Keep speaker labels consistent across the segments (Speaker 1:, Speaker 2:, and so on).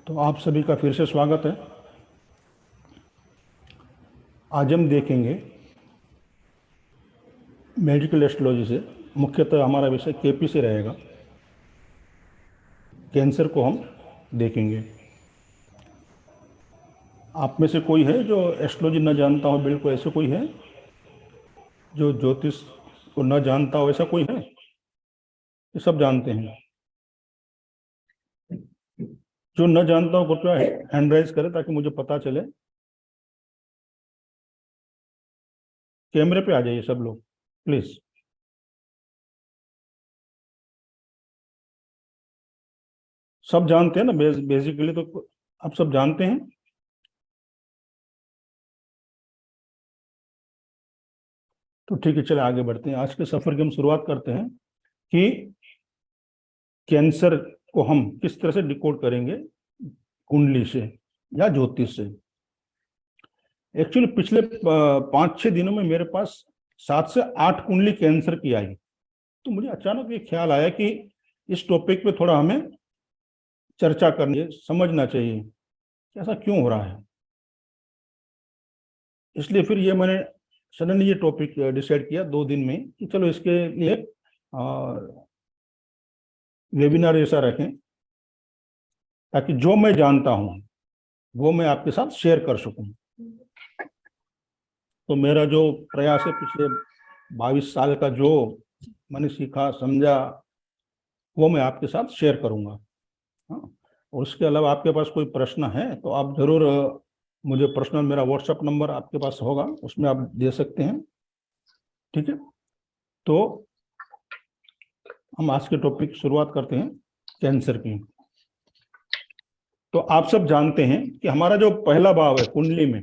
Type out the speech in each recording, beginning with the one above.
Speaker 1: तो आप सभी का फिर से स्वागत है। आज हम देखेंगे मेडिकल एस्ट्रोलॉजी से, मुख्यतः हमारा विषय केपी से रहेगा। कैंसर को हम देखेंगे। आप में से कोई है जो एस्ट्रोलॉजी न जानता हो? बिल्कुल ऐसे कोई है जो ज्योतिष को न जानता हो? ऐसा कोई है? ये सब जानते हैं। जो न जानता हो कृपया हैंड राइज करें ताकि मुझे पता चले। कैमरे पे आ जाइए सब लोग प्लीज। सब जानते हैं ना बेसिकली? तो आप सब जानते हैं। तो ठीक है, चले आगे बढ़ते हैं। आज के सफर की हम शुरुआत करते हैं कि कैंसर को हम किस तरह से डिकोड करेंगे कुंडली से या ज्योतिष से। एक्चुअली पिछले 5-6 दिनों में मेरे पास 7 से 8 कुंडली कैंसर की आई। तो मुझे अचानक ये ख्याल आया कि इस टॉपिक पे थोड़ा हमें चर्चा करनी है, समझना चाहिए कि ऐसा क्यों हो रहा है। इसलिए फिर ये मैंने सडनली ये टॉपिक डिसाइड किया 2 दिन में कि चलो इसके लिए वेबिनार ऐसा रखें ताकि जो मैं जानता हूँ वो मैं आपके साथ शेयर कर सकूं। तो मेरा जो प्रयास है पिछले 22 साल का, जो मैंने सीखा समझा, वो मैं आपके साथ शेयर करूंगा। हाँ, और उसके अलावा आपके पास कोई प्रश्न है तो आप जरूर मुझे पर्सनल, मेरा व्हाट्सएप नंबर आपके पास होगा, उसमें आप दे सकते हैं। ठीक है, तो हम आज के टॉपिक शुरुआत करते हैं कैंसर की। तो आप सब जानते हैं कि हमारा जो पहला भाव है कुंडली में,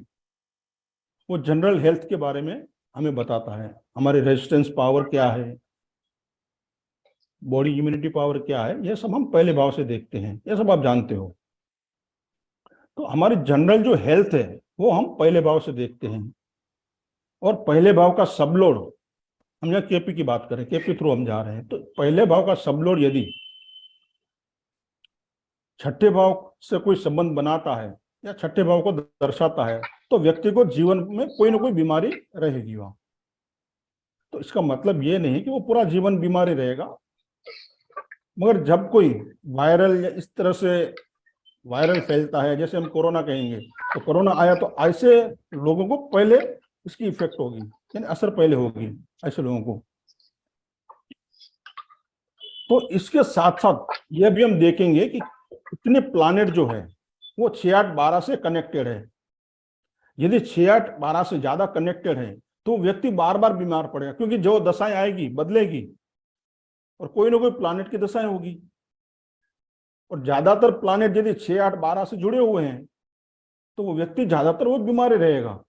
Speaker 1: वो जनरल हेल्थ के बारे में हमें बताता है। हमारे रेजिस्टेंस पावर क्या है, बॉडी इम्यूनिटी पावर क्या है, ये सब हम पहले भाव से देखते हैं। ये सब आप जानते हो। तो हमारी जनरल जो हेल्थ है वो हम पहले भाव से देखते हैं। और पहले भाव का सबलोड, हम यहाँ केपी की बात करें, केपी थ्रू हम जा रहे हैं, तो पहले भाव का सबलोड यदि छठे भाव से कोई संबंध बनाता है या छठे भाव को दर्शाता है तो व्यक्ति को जीवन में कोई ना कोई बीमारी रहेगी वहां। तो इसका मतलब ये नहीं कि वो पूरा जीवन बीमारी रहेगा, मगर जब कोई वायरल या इस तरह से वायरल फैलता है, जैसे हम कोरोना कहेंगे, तो कोरोना आया तो ऐसे लोगों को पहले इसकी इफेक्ट होगी, यानी असर पहले होगी ऐसे लोगों को। तो इसके साथ साथ यह भी हम देखेंगे कि इतने प्लानेट जो है वो 6-8-12 से कनेक्टेड है। यदि 6-8-12 से ज्यादा कनेक्टेड है तो व्यक्ति बार बार बीमार पड़ेगा, क्योंकि जो दशाएं आएगी बदलेगी और कोई ना कोई प्लानेट की दशाएं होगी। और ज्यादातर प्लानेट यदि 6-8-12 से जुड़े हुए हैं तो वो व्यक्ति ज्यादातर वो बीमारी रहेगा।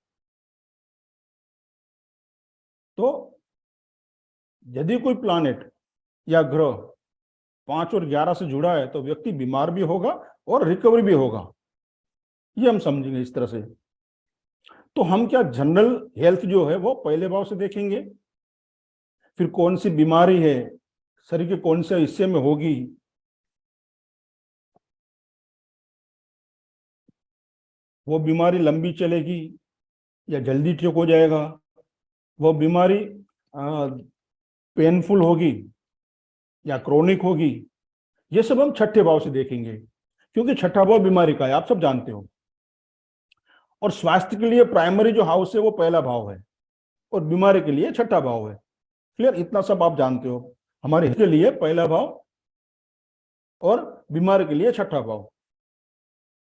Speaker 1: तो यदि कोई प्लानेट या ग्रह 5 और 11 से जुड़ा है तो व्यक्ति बीमार भी होगा और रिकवरी भी होगा। ये हम समझेंगे इस तरह से। तो हम क्या जनरल हेल्थ जो है वो पहले भाव से देखेंगे, फिर कौन सी बीमारी है शरीर के कौन से हिस्से में होगी, वो बीमारी लंबी चलेगी या जल्दी ठीक हो जाएगा, वो बीमारी पेनफुल होगी या क्रोनिक होगी, ये सब हम छठे भाव से देखेंगे, क्योंकि छठा भाव बीमारी का है, आप सब जानते हो। और स्वास्थ्य के लिए प्राइमरी जो हाउस है वो पहला भाव है और बीमारी के लिए छठा भाव है। क्लियर? इतना सब आप जानते हो। हमारे के लिए पहला भाव और बीमारी के लिए छठा भाव।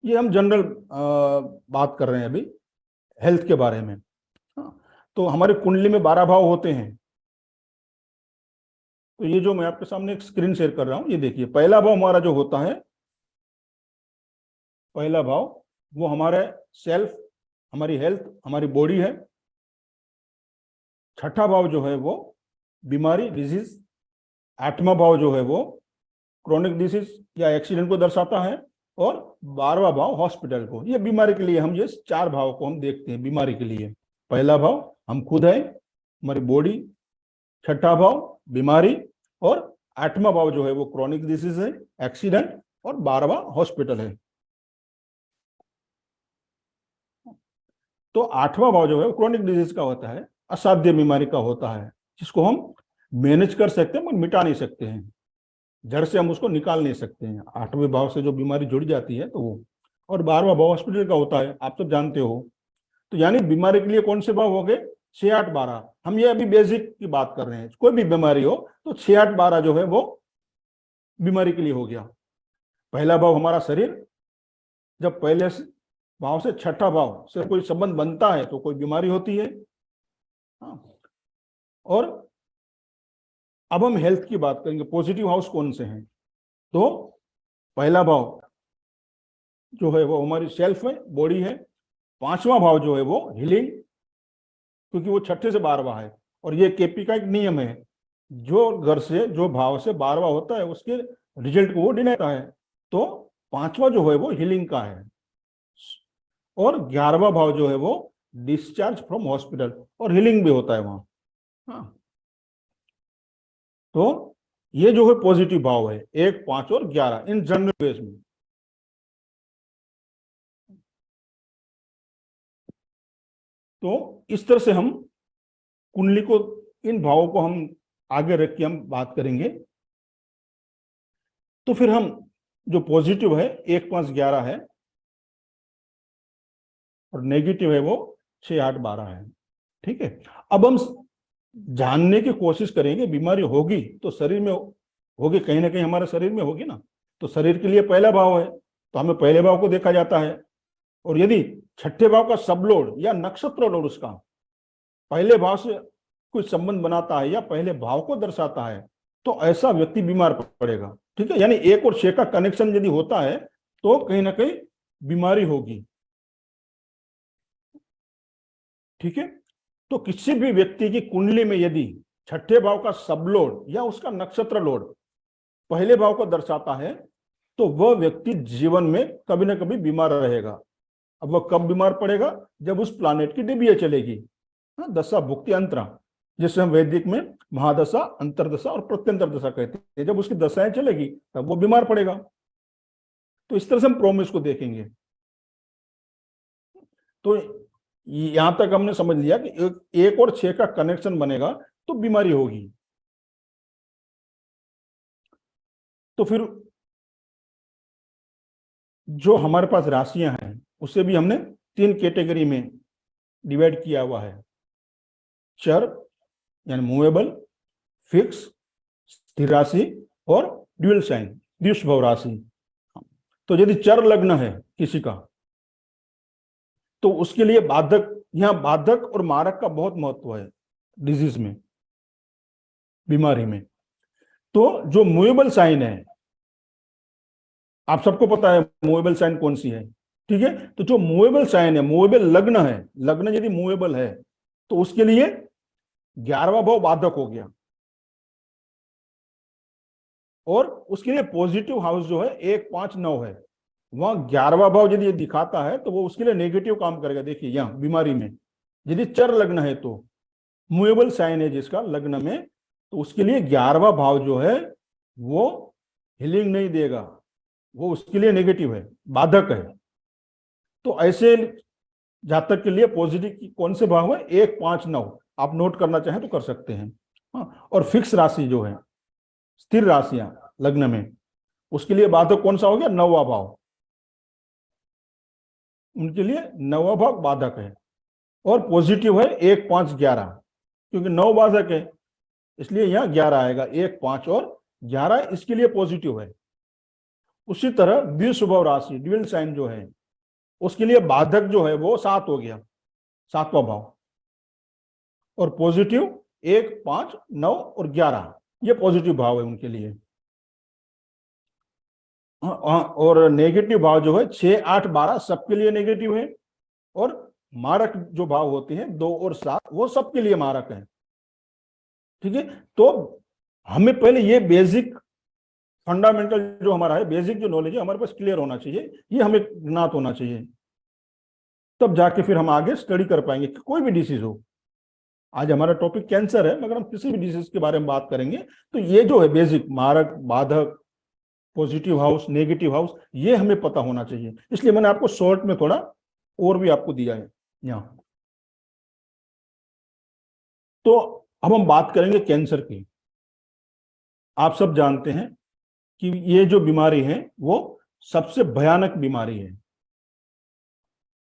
Speaker 1: ये हम जनरल बात कर रहे हैं अभी हेल्थ के बारे में। तो हमारे कुंडली में 12 भाव होते हैं। तो ये जो मैं आपके सामने एक स्क्रीन शेयर कर रहा हूं, ये देखिए, पहला भाव हमारा जो होता है, पहला भाव वो हमारे सेल्फ, हमारी हेल्थ, हमारी बॉडी है। छठा भाव जो है वो बीमारी, डिजीज। आठवां भाव जो है वो क्रोनिक डिजीज या एक्सीडेंट को दर्शाता है। और 12वां भाव हॉस्पिटल को। ये बीमारी के लिए हम ये 4 भाव को हम देखते हैं बीमारी के लिए। पहला भाव हम खुद है, हमारी बॉडी। छठा भाव बीमारी। और 8वां भाव जो है वो क्रोनिक डिजीज है, एक्सीडेंट। और 12वां हॉस्पिटल है। तो 8वां भाव जो है क्रोनिक डिजीज का होता है, असाध्य बीमारी का होता है, जिसको हम मैनेज कर सकते हैं मगर मिटा नहीं सकते हैं, जड़ से हम उसको निकाल नहीं सकते हैं। 8वें भाव से जो बीमारी जुड़ जाती है तो वो, और 12वां भाव हॉस्पिटल का होता है, आप सब जानते हो। तो यानी बीमारी के लिए कौन से भाव हो गए? 6, 8, 12। हम ये अभी बेसिक की बात कर रहे हैं, कोई भी बीमारी हो तो 6, 8, 12 जो है वो बीमारी के लिए हो गया। पहला भाव हमारा शरीर, जब पहले भाव से छठा भाव से कोई संबंध बनता है तो कोई बीमारी होती है। और अब हम हेल्थ की बात करेंगे, पॉजिटिव हाउस कौन से हैं? तो पहला भाव जो है वो हमारी सेल्फ है, बॉडी है। 5वां भाव जो है वो हीलिंग, क्योंकि वो छठे से 12वां है, और ये केपी का एक नियम है, जो घर से जो भाव से 12वां होता है उसके रिजल्ट को वो डिनाई करता है। तो 5वां जो है वो हीलिंग का है, और 11वां भाव जो है वो डिस्चार्ज फ्रॉम हॉस्पिटल, और हीलिंग भी होता है वहां। हाँ, तो ये जो है पॉजिटिव भाव है 1, 5 और 11 इन जनरल बेस में। तो इस तरह से हम कुंडली को, इन भावों को हम आगे रख के हम बात करेंगे। तो फिर हम जो पॉजिटिव है 1, 5, 11 है, और नेगेटिव है वो 6, 8, 12 है। ठीक है, अब हम जानने की कोशिश करेंगे, बीमारी होगी तो शरीर में होगी, कहीं ना कहीं हमारे शरीर में होगी ना। तो शरीर के लिए पहला भाव है, तो हमें पहले भाव को देखा जाता है। और यदि छठे भाव का सबलोड या नक्षत्र लोड उसका पहले भाव से कुछ संबंध बनाता है या पहले भाव को दर्शाता है, तो ऐसा व्यक्ति बीमार पड़ेगा। ठीक है, यानी 1 और 6 का कनेक्शन यदि होता है तो कहीं ना कहीं बीमारी होगी। ठीक है, तो किसी भी व्यक्ति की कुंडली में यदि छठे भाव का सबलोड या उसका नक्षत्र लोड पहले भाव को दर्शाता है, तो वह व्यक्ति जीवन में कभी ना कभी बीमार रहेगा। अब वह कब बीमार पड़ेगा? जब उस प्लानेट की डिबिया चलेगी, दशा भुक्ति अंतरा, जिसे हम वैदिक में महादशा, अंतरदशा और प्रत्यंतर दशा कहते हैं। जब उसकी दशाएं चलेगी तब वो बीमार पड़ेगा। तो इस तरह से हम प्रोमिस को देखेंगे। तो यहां तक हमने समझ लिया कि 1 और 6 का कनेक्शन बनेगा तो बीमारी होगी। तो फिर जो हमारे पास राशियां हैं उसे भी हमने 3 कैटेगरी में डिवाइड किया हुआ है, चर यानी मूवेबल, फिक्स स्थिर राशि, और ड्यूअल साइन द्विस्वभाव राशि। तो यदि चर लग्न है किसी का तो उसके लिए बाधक, यहां बाधक और मारक का बहुत महत्व है डिजीज में, बीमारी में। तो जो मूवेबल साइन है, आप सबको पता है मूवेबल साइन कौन सी है। ठीक है, तो जो मूवेबल साइन है, मूवेबल लग्न है, लग्न यदि मूवेबल है तो उसके लिए 11वां भाव बाधक हो गया, और उसके लिए पॉजिटिव हाउस जो है 1, 5, 9 है, वहां 11वां भाव यदि दिखाता है तो वो उसके लिए नेगेटिव काम करेगा। देखिए यहां बीमारी में यदि चर लग्न है तो मूवेबल साइन है जिसका लग्न में, तो उसके लिए 11वां भाव जो है वो हीलिंग नहीं देगा, वो उसके लिए नेगेटिव है, बाधक है। तो ऐसे जातक के लिए पॉजिटिव कौन से भाव है? 1, 5, 9 आप नोट करना चाहें तो कर सकते हैं। हाँ, और फिक्स राशि जो है, स्थिर राशियां लग्न में, उसके लिए बाधक कौन सा हो गया? 9वां भाव, उनके लिए 9वां भाव बाधक है। और पॉजिटिव है 1, 5, 11, क्योंकि 9 बाधक है इसलिए यहां 11 आएगा। 1, 5 और 11 इसके लिए पॉजिटिव है। उसी तरह द्विस्वभाव राशि ड्यूअल साइन जो है उसके लिए बाधक जो है वो 7 हो गया, 7वां भाव, और पॉजिटिव 1, 5, 9 और 11 ये पॉजिटिव भाव है उनके लिए। और नेगेटिव भाव जो है 6, 8, 12 सबके लिए नेगेटिव है, और मारक जो भाव होते हैं 2 और 7 वो सबके लिए मारक है। ठीक है, तो हमें पहले ये बेसिक फंडामेंटल जो हमारा है, बेसिक जो नॉलेज है हमारे पास क्लियर होना चाहिए, ये हमें ज्ञात होना चाहिए, तब जाके फिर हम आगे स्टडी कर पाएंगे कि कोई भी डिसीज हो। आज हमारा टॉपिक कैंसर है, मगर हम किसी भी डिसीज के बारे में बात करेंगे तो ये जो है बेसिक मारक, बाधक, पॉजिटिव हाउस, नेगेटिव हाउस, ये हमें पता होना चाहिए। इसलिए मैंने आपको शॉर्ट में थोड़ा और भी आपको दिया है। यहाँ। तो अब हम बात करेंगे कैंसर की। आप सब जानते हैं कि ये जो बीमारी है वो सबसे भयानक बीमारी है,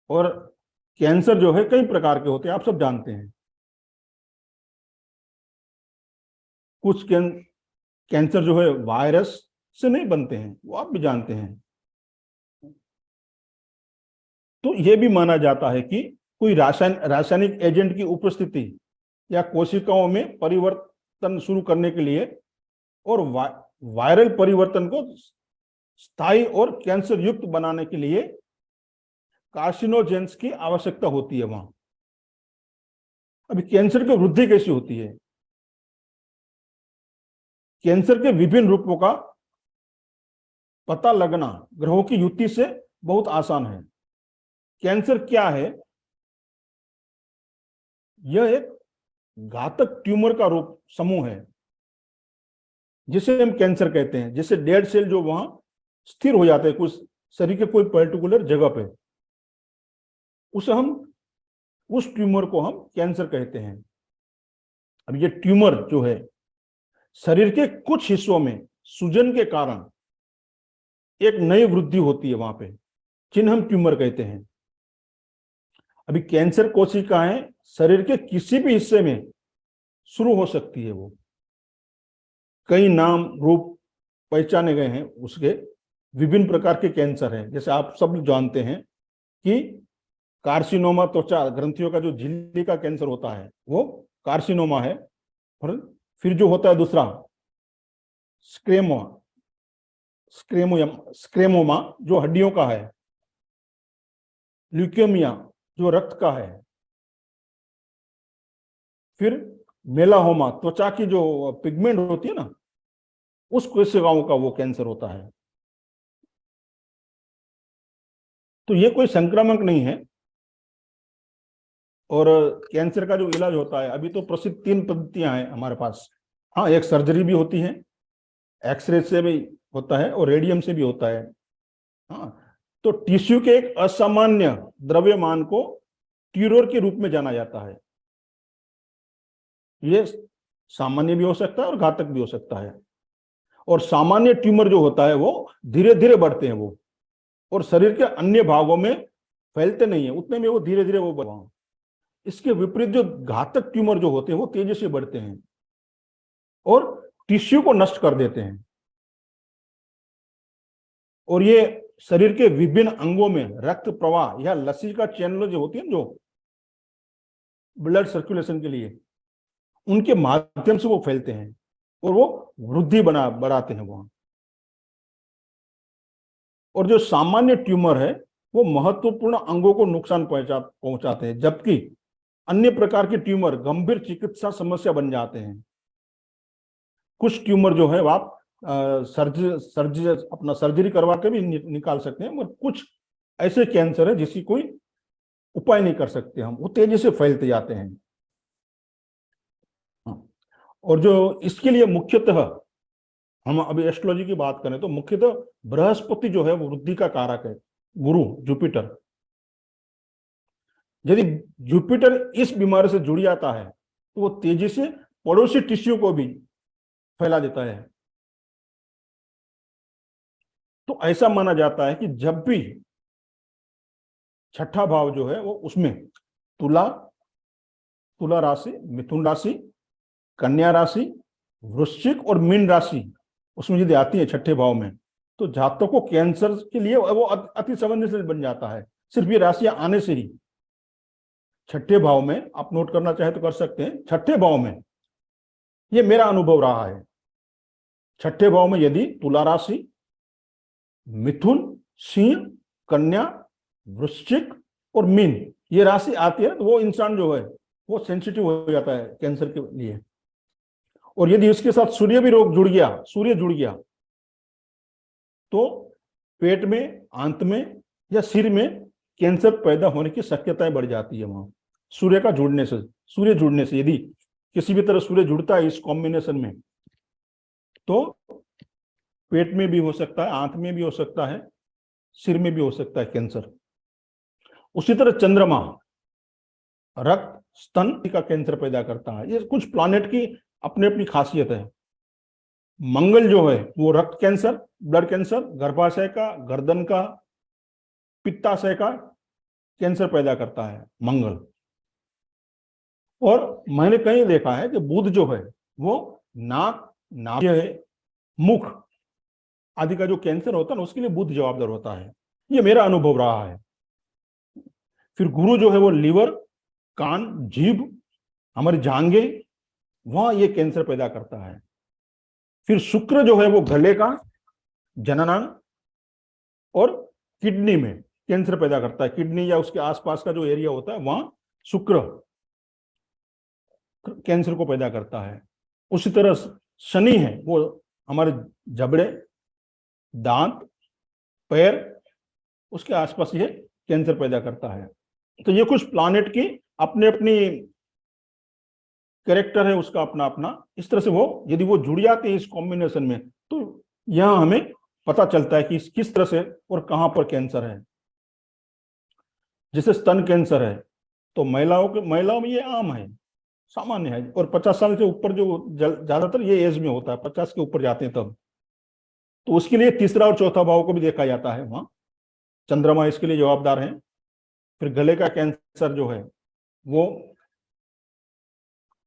Speaker 1: और कैंसर जो है कई प्रकार के होते हैं, आप सब जानते हैं। कुछ कैंसर जो है वायरस से नहीं बनते हैं, वो आप भी जानते हैं। तो यह भी माना जाता है कि कोई रासायनिक एजेंट की उपस्थिति या कोशिकाओं में परिवर्तन शुरू करने के लिए और वायरल परिवर्तन को स्थायी और कैंसर युक्त बनाने के लिए कार्सिनोजेंस की आवश्यकता होती है वहां। अभी कैंसर की वृद्धि कैसी होती है? कैंसर के विभिन्न रूपों का पता लगना ग्रहों की युति से बहुत आसान है। कैंसर क्या है? यह एक घातक ट्यूमर का रूप समूह है जिसे हम कैंसर कहते हैं। जैसे डेड सेल जो वहां स्थिर हो जाते हैं कुछ शरीर के कोई पर्टिकुलर जगह पे, उस ट्यूमर को हम कैंसर कहते हैं। अब ये ट्यूमर जो है शरीर के कुछ हिस्सों में सूजन के कारण एक नई वृद्धि होती है वहां पे, जिन्हें हम ट्यूमर कहते हैं। अभी कैंसर कोशिकाएं शरीर के किसी भी हिस्से में शुरू हो सकती है। वो कई नाम रूप पहचाने गए हैं उसके। विभिन्न प्रकार के कैंसर हैं, जैसे आप सब जानते हैं कि कार्सिनोमा त्वचा ग्रंथियों का जो झिल्ली का कैंसर होता है वो कार्सिनोमा है। और फिर जो होता है दूसरा स्क्रेमोमा जो हड्डियों का है, ल्यूकेमिया जो रक्त का है, फिर मेलाहोमा त्वचा की जो पिगमेंट होती है ना, उस कोशिकाओं का वो कैंसर होता है। तो ये कोई संक्रामक नहीं है। और कैंसर का जो इलाज होता है, अभी तो प्रसिद्ध 3 पद्धतियां हैं हमारे पास। हाँ, एक सर्जरी भी होती है, एक्सरे से भी होता है और रेडियम से भी होता है। हाँ, तो टिश्यू के एक असामान्य द्रव्यमान को ट्यूमर के रूप में जाना जाता है। ये सामान्य भी हो सकता है और घातक भी हो सकता है। और सामान्य ट्यूमर जो होता है वो धीरे धीरे बढ़ते हैं वो, और शरीर के अन्य भागों में फैलते नहीं है उतने में, वो धीरे धीरे वो बढ़। इसके विपरीत जो घातक ट्यूमर जो होते हैं वो तेजी से बढ़ते हैं और टिश्यू को नष्ट कर देते हैं। और ये शरीर के विभिन्न अंगों में रक्त प्रवाह या लसीका चैनल जो होती है, जो ब्लड सर्कुलेशन के लिए, उनके माध्यम से वो फैलते हैं और वो वृद्धि बढ़ाते हैं वहां। और जो सामान्य ट्यूमर है वो महत्वपूर्ण अंगों को नुकसान पहुंचाते हैं, जबकि अन्य प्रकार के ट्यूमर गंभीर चिकित्सा समस्या बन जाते हैं। कुछ ट्यूमर जो है वो आप सर्जरी करवा के भी निकाल सकते हैं, मगर कुछ ऐसे कैंसर है जिसकी कोई उपाय नहीं कर सकते हम, वो तेजी से फैलते जाते हैं। और जो इसके लिए मुख्यतः हम अभी एस्ट्रोलॉजी की बात करें तो मुख्यतः बृहस्पति जो है वो वृद्धि का कारक है, गुरु जुपिटर। यदि जुपिटर इस बीमारी से जुड़ जाता है तो वो तेजी से पड़ोसी टिश्यू को भी फैला देता है। तो ऐसा माना जाता है कि जब भी छठा भाव जो है वो उसमें तुला राशि, मिथुन राशि, कन्या राशि, वृश्चिक और मीन राशि उसमें यदि आती है छठे भाव में, तो जातकों को कैंसर के लिए वो अति संवेदनशील बन जाता है, सिर्फ ये राशियां आने से ही। छठे भाव में आप नोट करना चाहे तो कर सकते हैं। छठे भाव में ये मेरा अनुभव रहा है, छठे भाव में यदि तुला राशि, मिथुन, सिंह, कन्या, वृश्चिक और मीन ये राशि आती है तो वो इंसान जो है वो सेंसिटिव हो जाता है कैंसर के लिए। और यदि इसके साथ सूर्य भी जुड़ गया तो पेट में, आंत में या सिर में कैंसर पैदा होने की शक्यताएं बढ़ जाती है वहां, सूर्य जुड़ने से यदि किसी भी तरह सूर्य जुड़ता है इस कॉम्बिनेशन में, तो पेट में भी हो सकता है, आंत में भी हो सकता है, सिर में भी हो सकता है कैंसर। उसी तरह चंद्रमा, रक्त स्तन का कैंसर पैदा करता है। ये कुछ प्लैनेट की अपनी अपनी खासियत है। मंगल जो है वो रक्त कैंसर, ब्लड कैंसर, गर्भाशय का, गर्दन का, पित्ताशय का कैंसर पैदा करता है मंगल। और मैंने कहीं देखा है कि बुध जो है वो नाक, नाभि, मुख आदि का जो कैंसर होता है ना, उसके लिए बुध जवाबदार होता है। ये मेरा अनुभव रहा है। फिर गुरु जो है वो लीवर, कान, जीभ, हमारी जांघे, वहां ये कैंसर पैदा करता है। फिर शुक्र जो है वो गले का, जननांग और किडनी में कैंसर पैदा करता है। किडनी या उसके आसपास का जो एरिया होता है वहां शुक्र कैंसर को पैदा करता है। उसी तरह शनि है वो हमारे जबड़े, दांत, पैर, उसके आसपास ये कैंसर पैदा करता है। तो ये कुछ प्लैनेट की अपने अपनी कैरेक्टर है, उसका अपना अपना। इस तरह से वो यदि वो जुड़ जाते हैं इस कॉम्बिनेशन में, तो यहां हमें पता चलता है कि किस तरह से और कहां पर कैंसर है। जैसे स्तन कैंसर है तो महिलाओं में ये आम है, सामान्य है। और 50 साल से ऊपर जो ज्यादातर ये एज में होता है, 50 के ऊपर जाते हैं तब, तो उसके लिए तीसरा और चौथा भाव को भी देखा जाता है। वहां चंद्रमा इसके लिए जवाबदार है। फिर गले का कैंसर जो है वो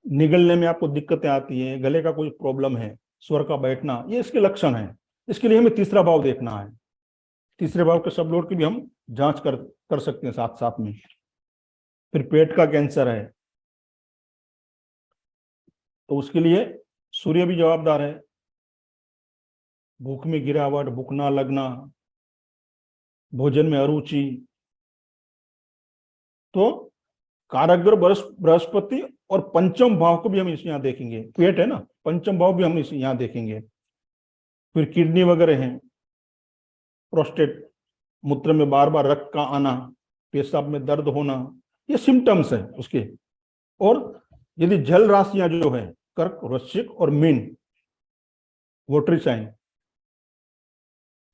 Speaker 1: निगलने में आपको दिक्कतें आती हैं, गले का कोई प्रॉब्लम है, स्वर का बैठना, ये इसके लक्षण है। इसके लिए हमें तीसरा भाव देखना है। तीसरे भाव के सब लोड की भी हम जांच कर सकते हैं साथ साथ में। फिर पेट का कैंसर है तो उसके लिए सूर्य भी जवाबदार है। भूख में गिरावट, भूख ना लगना, भोजन में अरुचि, तो कारक बृहस्पति और पंचम भाव को भी हम यहाँ देखेंगे। पेट है ना, पंचम भाव भी हम इस यहाँ देखेंगे। फिर किडनी वगैरह हैं, प्रोस्टेट, मूत्र में बार बार रक्त का आना, पेशाब में दर्द होना, ये सिम्टम्स है उसके। और यदि जल राशियां जो है कर्क, वृश्चिक और मीन, वोटरी साइन,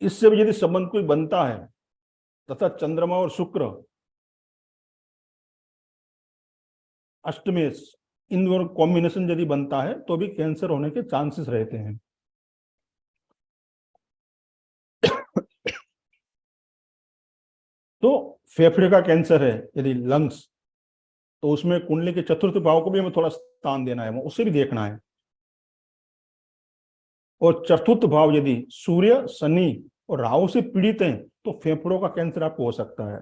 Speaker 1: इससे भी यदि संबंध कोई बनता है, तथा चंद्रमा और शुक्र अष्टमेश, इन दोनों कॉम्बिनेशन यदि बनता है तो भी कैंसर होने के चांसेस रहते हैं। तो फेफड़े का कैंसर है यदि लंग्स, तो उसमें कुंडली के चतुर्थ भाव को भी हमें थोड़ा स्थान देना है, उसे भी देखना है। और चतुर्थ भाव यदि सूर्य, शनि और राहु से पीड़ित हैं तो फेफड़ों का कैंसर आपको हो सकता है।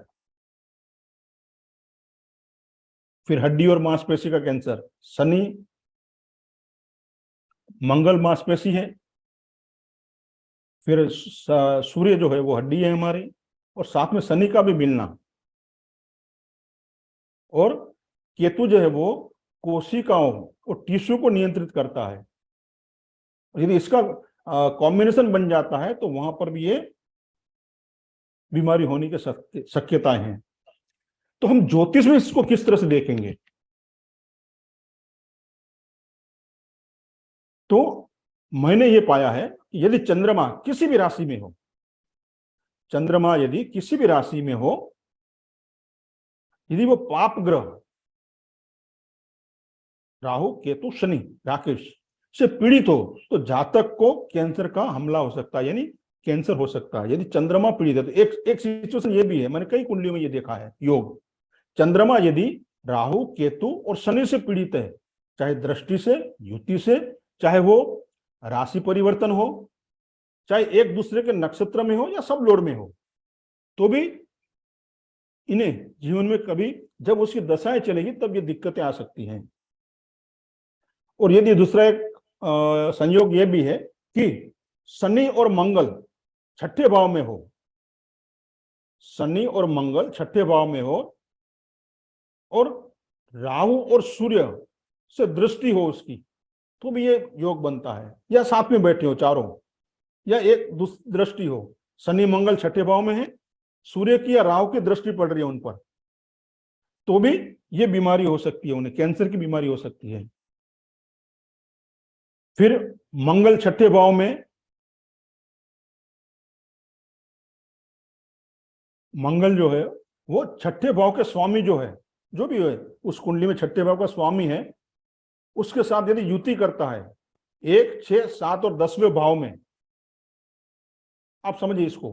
Speaker 1: फिर हड्डी और मांसपेशी का कैंसर, शनि मंगल मांसपेशी है, फिर सूर्य जो है वो हड्डी है हमारी, और साथ में शनि का भी मिलना, और केतु जो है वो कोशिकाओं और टिश्यू को नियंत्रित करता है। यदि इसका कॉम्बिनेशन बन जाता है तो वहां पर भी ये बीमारी होने की शक्यताएं हैं। तो हम ज्योतिष में इसको किस तरह से देखेंगे? तो मैंने ये पाया है कि यदि चंद्रमा किसी भी राशि में हो, चंद्रमा यदि किसी भी राशि में हो, यदि वो पाप ग्रह राहु, केतु, शनि, राकेश से पीड़ित हो, तो जातक को कैंसर का हमला हो सकता है, यानी कैंसर हो सकता है। यदि चंद्रमा पीड़ित है तो एक सिचुएशन ये भी है, मैंने कई कुंडलियों में ये देखा है योग, चंद्रमा यदि राहु, केतु और शनि से पीड़ित है, चाहे दृष्टि से, युति से, चाहे वो राशि परिवर्तन हो, चाहे एक दूसरे के नक्षत्र में हो या सब लोड में हो, तो भी इन्हें जीवन में कभी जब उसकी दशाएं चलेगी तब ये दिक्कतें आ सकती हैं। और यदि दूसरा एक संयोग ये भी है कि शनि और मंगल छठे भाव में हो, शनि और मंगल छठे भाव में हो, और राहु और सूर्य से दृष्टि हो उसकी, तो भी ये योग बनता है। या साथ में बैठे हो चारों, या एक दृष्टि हो, शनि मंगल छठे भाव में है, सूर्य की या राहु की दृष्टि पड़ रही है उन पर, तो भी ये बीमारी हो सकती है, उन्हें कैंसर की बीमारी हो सकती है। फिर मंगल छठे भाव में, मंगल जो है वो छठे भाव के स्वामी जो है जो भी है उस कुंडली में छठे भाव का स्वामी है, उसके साथ यदि युति करता है 1, 6, 7 और 10वें भाव में, आप समझिए इसको,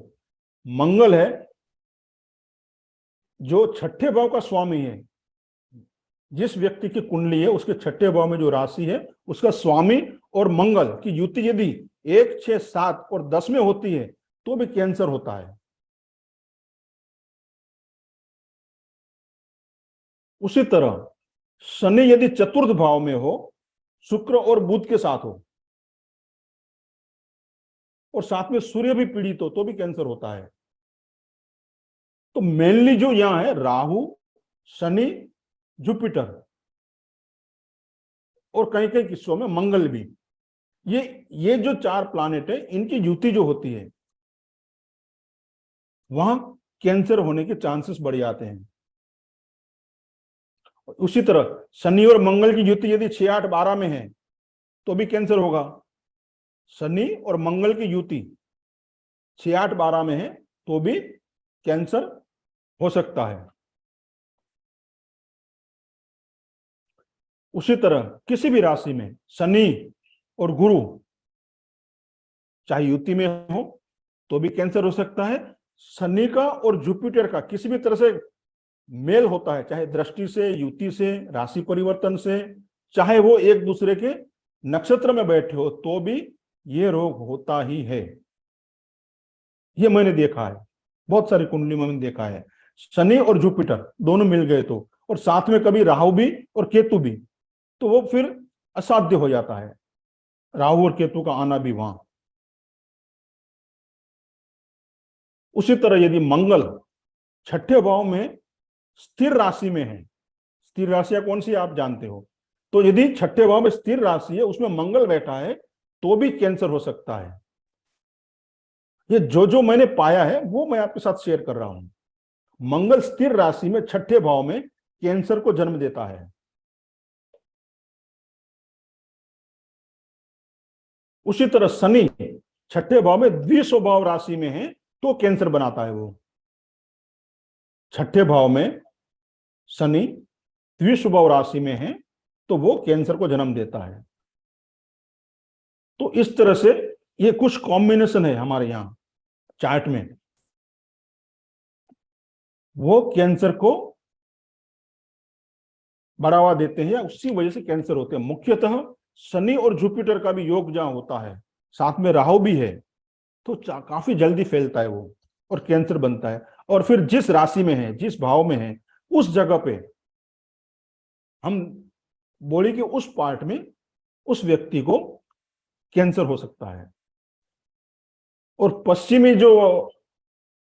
Speaker 1: मंगल है जो छठे भाव का स्वामी है, जिस व्यक्ति की कुंडली है उसके छठे भाव में जो राशि है उसका स्वामी और मंगल की युति यदि 1, 6, 7 और 10 में होती है तो भी कैंसर होता है। उसी तरह शनि यदि चतुर्थ भाव में हो, शुक्र और बुध के साथ हो, और साथ में सूर्य भी पीड़ित हो तो भी कैंसर होता है। तो मेनली जो यहां है राहु, शनि, जुपिटर और कई कई किस्सों में मंगल भी, ये जो 4 प्लैनेट है इनकी युति जो होती है वहां कैंसर होने के चांसेस बढ़ जाते हैं। उसी तरह शनि और मंगल की युति यदि 6, 8, 12 में है तो भी कैंसर होगा। शनि और मंगल की युति 6, 8, 12 में है तो भी कैंसर हो सकता है। उसी तरह किसी भी राशि में शनि और गुरु चाहे युति में हो तो भी कैंसर हो सकता है। शनि का और जुपिटर का किसी भी तरह से मेल होता है, चाहे दृष्टि से, युति से, राशि परिवर्तन से, चाहे वो एक दूसरे के नक्षत्र में बैठे हो तो भी ये रोग होता ही है। ये मैंने देखा है, बहुत सारी कुंडली में देखा है। शनि और जुपिटर दोनों मिल गए तो, और साथ में कभी राहु भी और केतु भी, तो वो फिर असाध्य हो जाता है राहु और केतु का आना भी वहां। उसी तरह यदि मंगल छठे भाव में स्थिर राशि में है, स्थिर राशियां कौन सी आप जानते हो, तो यदि छठे भाव में स्थिर राशि है उसमें मंगल बैठा है तो भी कैंसर हो सकता है। ये जो मैंने पाया है वो मैं आपके साथ शेयर कर रहा हूं। मंगल स्थिर राशि में छठे भाव में कैंसर को जन्म देता है। उसी तरह शनि छठे भाव में द्विस्वभाव राशि में है तो कैंसर बनाता है वो। छठे भाव में शनि द्विस्वभाव राशि में है तो वो कैंसर को जन्म देता है। तो इस तरह से ये कुछ कॉम्बिनेशन है हमारे यहां चार्ट में, वो कैंसर को बढ़ावा देते हैं या उसी वजह से कैंसर होते हैं। मुख्यतः शनि और जुपिटर का भी योग जहां होता है, साथ में राहु भी है, तो काफी जल्दी फैलता है वो और कैंसर बनता है। और फिर जिस राशि में है, जिस भाव में है, उस जगह पे हम बॉडी के उस पार्ट में उस व्यक्ति को कैंसर हो सकता है। और पश्चिमी जो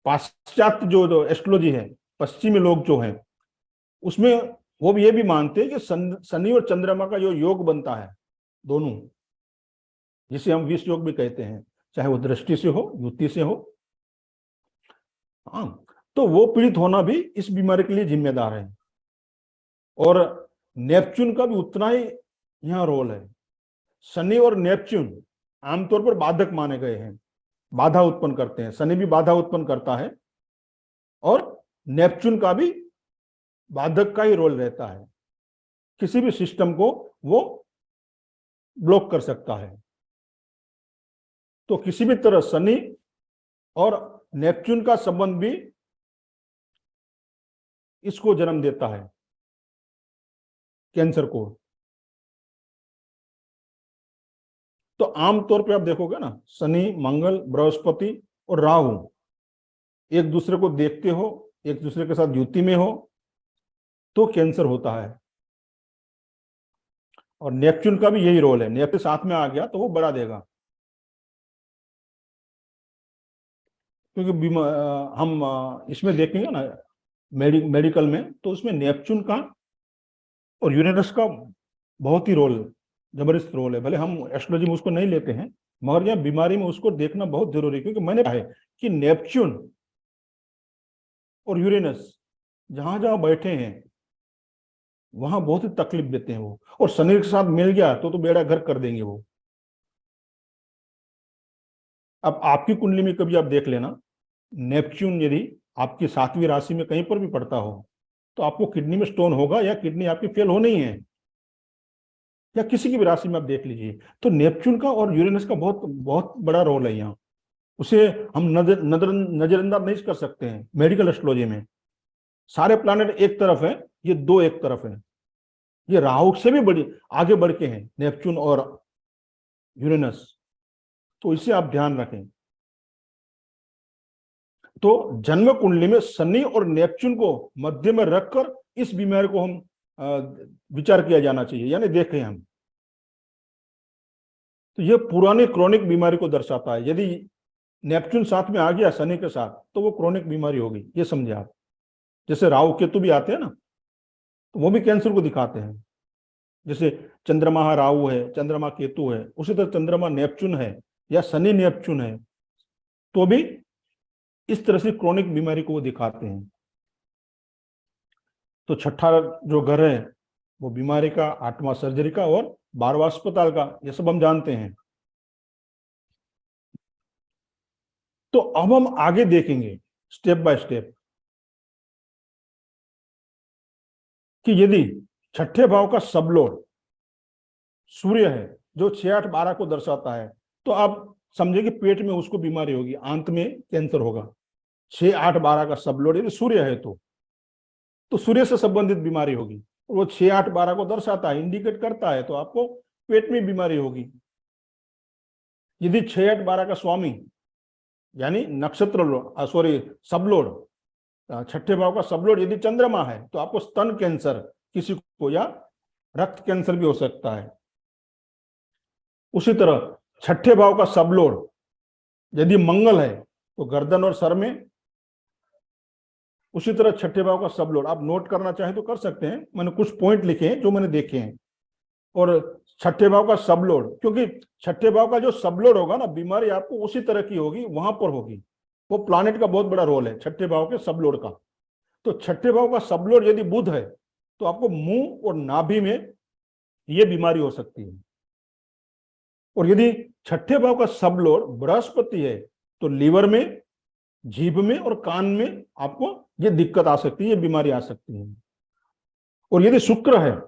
Speaker 1: पाश्चात्य जो एस्ट्रोलॉजी है, पश्चिमी लोग जो हैं उसमें वो भी ये भी मानते हैं कि शनि और चंद्रमा का जो योग बनता है दोनों, जिसे हम विष योग भी कहते हैं, चाहे वो दृष्टि से हो, युति से हो, हाँ, तो वो पीड़ित होना भी इस बीमारी के लिए जिम्मेदार है। और नेपच्यून का भी उतना ही यहाँ रोल है। शनि और नेपच्यून आमतौर पर बाधक माने गए हैं, बाधा उत्पन्न करते हैं। शनि भी बाधा उत्पन्न करता है और नेपच्यून का भी बाधक का ही रोल रहता है, किसी भी सिस्टम को वो ब्लॉक कर सकता है। तो किसी भी तरह शनि और नेपच्यून का संबंध भी इसको जन्म देता है, कैंसर को। तो आमतौर पे आप देखोगे ना, शनि, मंगल, बृहस्पति और राहु एक दूसरे को देखते हो, एक दूसरे के साथ युति में हो तो कैंसर होता है। और नेपच्यून का भी यही रोल है, नेपच्यून साथ में आ गया तो वो बढ़ा देगा। क्योंकि हम इसमें देखेंगे ना मेडिकल में, तो उसमें नेपच्यून का और यूरेनस का बहुत ही रोल, जबरदस्त रोल है। भले हम एस्ट्रोलॉजी में उसको नहीं लेते हैं, मगर यह बीमारी में उसको देखना बहुत जरूरी है। क्योंकि मैंने कहा है कि नेपच्यून और यूरेनस जहां जहां बैठे हैं वहां बहुत ही तकलीफ देते हैं वो, और शनि के साथ मिल गया तो बेड़ा गर्क कर देंगे वो। अब आपकी कुंडली में कभी आप देख लेना, नेपच्यून यदि आपकी 7वीं राशि में कहीं पर भी पड़ता हो तो आपको किडनी में स्टोन होगा या किडनी आपकी फेल होनी है, या किसी की भी राशि में आप देख लीजिए। तो नेपच्यून का और यूरेनस का बहुत बहुत बड़ा रोल है यहाँ, उसे हम नजरअंदाज नहीं कर सकते हैं। मेडिकल एस्ट्रोलॉजी में सारे प्लैनेट एक तरफ है, ये दो एक तरफ है, ये राहु से भी बड़ी आगे बढ़ के हैं नेपच्यून और यूरेनस, तो इसे आप ध्यान रखें। तो जन्म कुंडली में शनि और नेपच्यून को मध्य में रखकर इस बीमारी को हम विचार किया जाना चाहिए, यानी देखें हम। तो यह पुरानी क्रोनिक बीमारी को दर्शाता है। यदि नेपच्यून साथ में आ गया शनि के साथ तो वो क्रोनिक बीमारी होगी, ये समझे आप। जैसे राहु केतु भी आते हैं ना, तो वो भी कैंसर को दिखाते हैं। जैसे चंद्रमा राहु है, चंद्रमा केतु है, उसी तरह चंद्रमा नेपच्यून है या शनि नेपच्यून है, तो भी इस तरह से क्रोनिक बीमारी को वो दिखाते हैं। तो छठा जो घर है वो बीमारी का, आठवां सर्जरी का और 12वां अस्पताल का, ये सब हम जानते हैं। तो अब हम आगे देखेंगे स्टेप बाय स्टेप कि यदि छठे भाव का सबलॉर्ड सूर्य है जो 6, 8, 12 को दर्शाता है, तो आप समझे कि पेट में उसको बीमारी होगी, आंत में कैंसर होगा। 6, 8, 12 का सबलॉर्ड यदि सूर्य है तो सूर्य से संबंधित बीमारी होगी। वो 6, 8, 12 को दर्शाता है, इंडिकेट करता है, तो आपको पेट में बीमारी होगी। यदि 6, 8, 12 का स्वामी यानी नक्षत्र सबलॉर्ड, छठे भाव का सबलॉर्ड यदि चंद्रमा है, तो आपको स्तन कैंसर किसी को या रक्त कैंसर भी हो सकता है। उसी तरह छठे भाव का सबलॉर्ड यदि मंगल है तो गर्दन और सर में। उसी तरह छठे भाव का सबलॉर्ड आप नोट करना चाहें तो कर सकते हैं, मैंने कुछ पॉइंट लिखे हैं जो मैंने देखे हैं। और छठे भाव का सबलॉर्ड, क्योंकि छठे भाव का जो सबलॉर्ड होगा ना, बीमारी आपको उसी तरह की होगी, वहां पर होगी। वो प्लैनेट का बहुत बड़ा रोल है छठे भाव के सबलॉर्ड का। तो छठे भाव का सबलॉर्ड यदि बुध है तो आपको मुंह और नाभि में यह बीमारी हो सकती है। और यदि छठे भाव का सबलॉर्ड बृहस्पति है तो लीवर में, जीभ में और कान में आपको ये दिक्कत आ सकती है, ये बीमारी आ सकती है। और यदि शुक्र है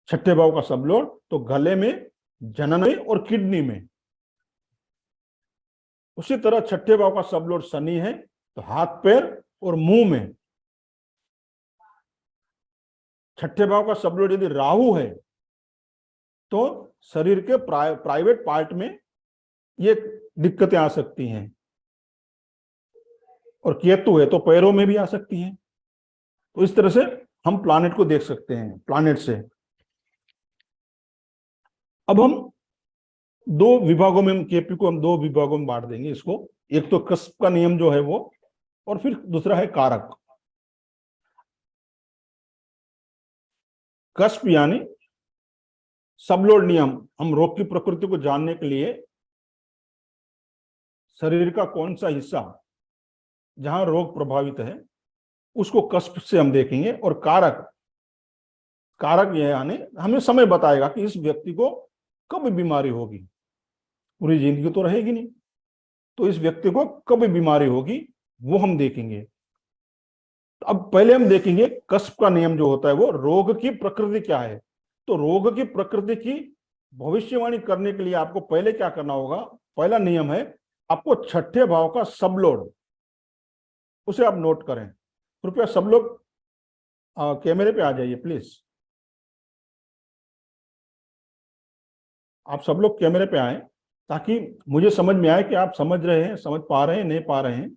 Speaker 1: छठे भाव का सबलॉर्ड तो गले में, जनन में और किडनी में। उसी तरह छठे भाव का सबलॉर्ड शनि है तो हाथ, पैर और मुंह में। छठे भाव का सबलॉर्ड यदि राहु है तो शरीर के प्राइवेट पार्ट में ये दिक्कतें आ सकती हैं। और केतु है तो पैरों में भी आ सकती हैं। तो इस तरह से हम प्लैनेट को देख सकते हैं प्लैनेट से। अब हम दो विभागों में, केपी को हम दो विभागों में बांट देंगे इसको। एक तो कस्प का नियम जो है वो, और फिर दूसरा है कारक। कस्प यानी सबलॉर्ड नियम, हम रोग की प्रकृति को जानने के लिए शरीर का कौन सा हिस्सा जहां रोग प्रभावित है उसको कस्प से हम देखेंगे। और कारक, कारक यह यानी हमें समय बताएगा कि इस व्यक्ति को कब बीमारी होगी। पूरी जिंदगी तो रहेगी नहीं, तो इस व्यक्ति को कब बीमारी होगी वो हम देखेंगे। तो अब पहले हम देखेंगे कस्प का नियम जो होता है वो रोग की प्रकृति क्या है। तो रोग की प्रकृति की भविष्यवाणी करने के लिए आपको पहले क्या करना होगा, पहला नियम है आपको छठे भाव का सबलॉर्ड, उसे आप नोट करें। कृपया सब लोग कैमरे पे आ जाइए प्लीज। आप सब लोग कैमरे पे आए ताकि मुझे समझ में आए कि आप समझ रहे हैं, समझ पा रहे हैं, नहीं पा रहे हैं।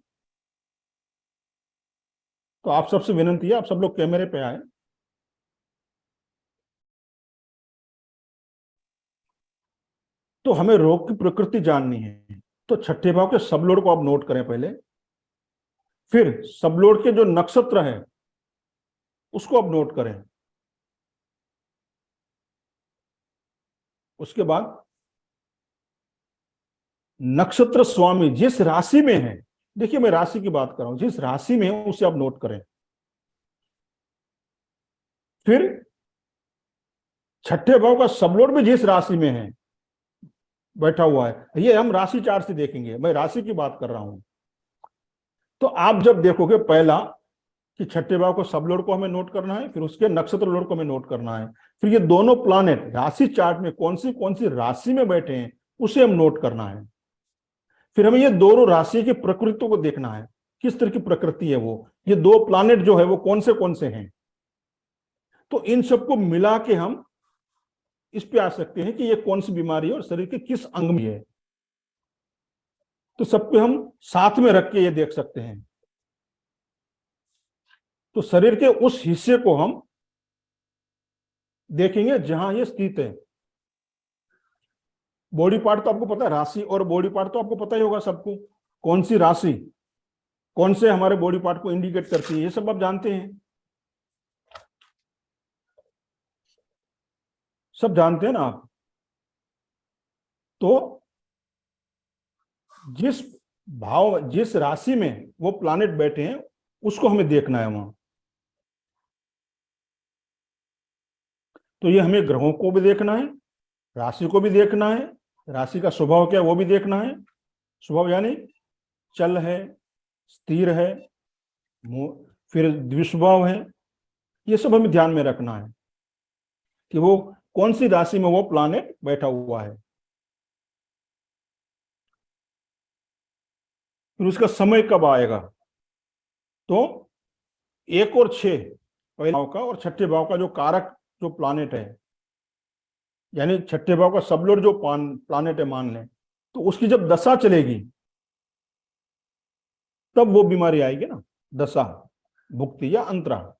Speaker 1: तो आप सबसे विनती है आप सब लोग कैमरे पे आए। तो हमें रोग की प्रकृति जाननी है। तो छठे भाव के सबलॉर्ड को आप नोट करें पहले, फिर सबलॉर्ड के जो नक्षत्र है उसको आप नोट करें। उसके बाद नक्षत्र स्वामी जिस राशि में है, देखिए मैं राशि की बात कर रहा हूं, जिस राशि में है उसे आप नोट करें। फिर छठे भाव का सबलॉर्ड भी जिस राशि में है बैठा हुआ है, ये हम राशि चार्ट से देखेंगे, मैं राशि की बात कर रहा हूं। तो आप जब देखोगे पहला कि छठे भाव को सब लोड को हमें नोट करना है, फिर उसके नक्षत्र लोड को हमें नोट करना है, फिर ये दोनों प्लानेट राशि चार्ट में कौन सी राशि में बैठे हैं उसे हम नोट करना है। फिर हमें ये दोनों राशि की प्रकृति को देखना है, किस तरह की प्रकृति है वो, ये दो प्लानेट जो है वो कौन से हैं। तो इन सबको मिला के हम इस पे आ सकते हैं कि ये कौन सी बीमारी है और शरीर के किस अंग में है। तो सब पे हम साथ में रख के ये देख सकते हैं। तो शरीर के उस हिस्से को हम देखेंगे जहां ये स्थित है। बॉडी पार्ट तो आपको पता है, राशि और बॉडी पार्ट तो आपको पता ही होगा सबको, कौन सी राशि कौन से हमारे बॉडी पार्ट को इंडिकेट करती है, ये सब आप जानते हैं, सब जानते हैं ना आप। तो जिस राशि में वो प्लैनेट बैठे हैं उसको हमें देखना है वहां। तो ये हमें ग्रहों को भी देखना है, राशि को भी देखना है, राशि का स्वभाव क्या है वो भी देखना है। स्वभाव यानी चल है, स्थिर है, फिर द्विस्वभाव है, ये सब हमें ध्यान में रखना है कि वो कौन सी राशि में वो प्लैनेट बैठा हुआ है। फिर उसका समय कब आएगा। तो 1 और 6 पहले भाव का और छठे भाव का जो कारक जो प्लैनेट है, यानी छठे भाव का सबलोड जो प्लैनेट है मान लें, तो उसकी जब दशा चलेगी तब वो बीमारी आएगी ना। दशा, भुक्ति या अंतरा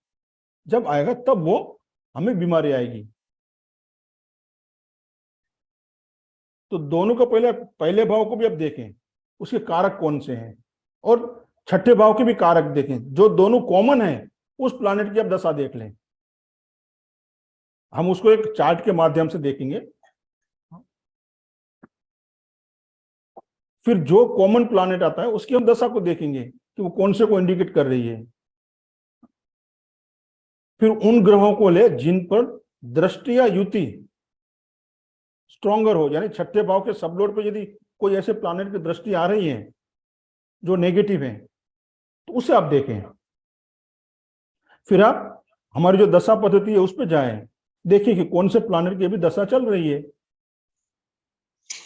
Speaker 1: जब आएगा तब वो हमें बीमारी आएगी। तो दोनों का पहले भाव को भी अब देखें, उसके कारक कौन से हैं, और छठे भाव के भी कारक देखें, जो दोनों कॉमन है उस प्लैनेट की अब दशा देख लें। हम उसको एक चार्ट के माध्यम से देखेंगे। फिर जो कॉमन प्लैनेट आता है उसकी हम दशा को देखेंगे कि वो कौन से को इंडिकेट कर रही है। फिर उन ग्रहों को ले जिन पर दृष्टि या युति स्ट्रॉन्गर हो, यानी छठे भाव के सबलोड पे यदि कोई ऐसे प्लैनेट की दृष्टि आ रही है जो नेगेटिव है तो उसे आप देखें। फिर आप हमारी जो दशा पद्धति है उस पर जाएं, देखिए कि कौन से प्लैनेट की अभी दशा चल रही है।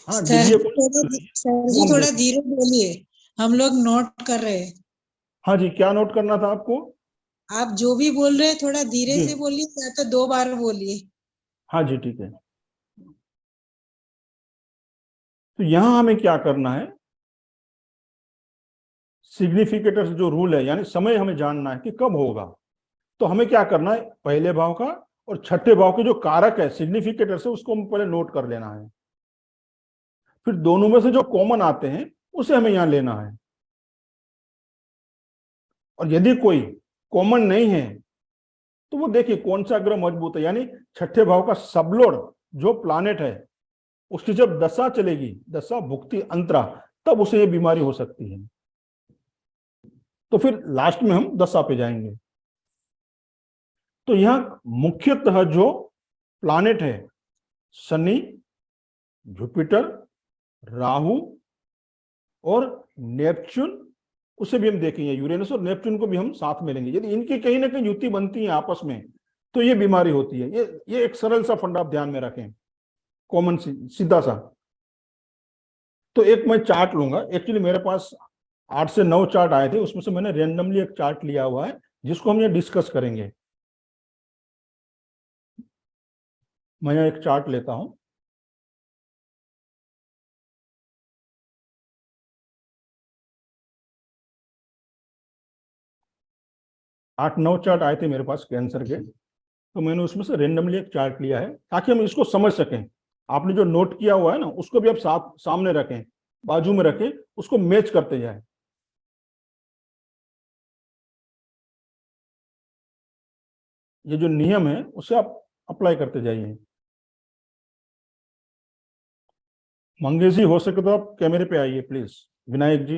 Speaker 1: हाँ,
Speaker 2: सर जी थोड़ा धीरे बोलिए, हम लोग नोट कर रहे हैं।
Speaker 1: हाँ जी, क्या नोट करना था आपको।
Speaker 2: आप जो भी बोल रहे हैं थोड़ा धीरे से बोलिए, या तो 2 बार बोलिए।
Speaker 1: हाँ जी, ठीक है। तो यहां हमें क्या करना है, सिग्निफिकेटर्स जो रूल है, यानी समय हमें जानना है कि कब होगा। तो हमें क्या करना है, पहले भाव का और छठे भाव के जो कारक है सिग्निफिकेटर्स है उसको हम पहले नोट कर लेना है। फिर दोनों में से जो कॉमन आते हैं उसे हमें यहां लेना है। और यदि कोई कॉमन नहीं है तो वो देखिए कौन सा ग्रह मजबूत है, यानी छठे भाव का सबलोड जो प्लैनेट है उसकी जब दशा चलेगी, दशा भुक्ति अंतरा, तब उसे ये बीमारी हो सकती है। तो फिर लास्ट में हम दशा पे जाएंगे। तो यहां मुख्यतः जो प्लैनेट है, शनि, जुपिटर, राहु और नेपच्यून, उसे भी हम देखेंगे। यूरेनस और नेपच्यून को भी हम साथ में लेंगे। यदि इनकी कहीं ना कहीं युति बनती है आपस में तो ये बीमारी होती है। ये एक सरल सा फंडा आप ध्यान में रखें, कॉमन सीधा सा। तो एक मैं चार्ट लूंगा, एक्चुअली मेरे पास 8 से 9 चार्ट आए थे, उसमें से मैंने रेंडमली एक चार्ट लिया हुआ है जिसको हम ये डिस्कस करेंगे। मैं एक चार्ट लेता हूं। आठ नौ चार्ट आए थे मेरे पास कैंसर के, तो मैंने उसमें से रेंडमली एक चार्ट लिया है ताकि हम इसको समझ सकें। आपने जो नोट किया हुआ है ना उसको भी आप सामने रखें, बाजू में रखें, उसको मैच करते जाएं। ये जो नियम है उसे आप अप्लाई करते जाइए। मंगेश जी, हो सके तो आप कैमरे पे आइए प्लीज। विनायक जी।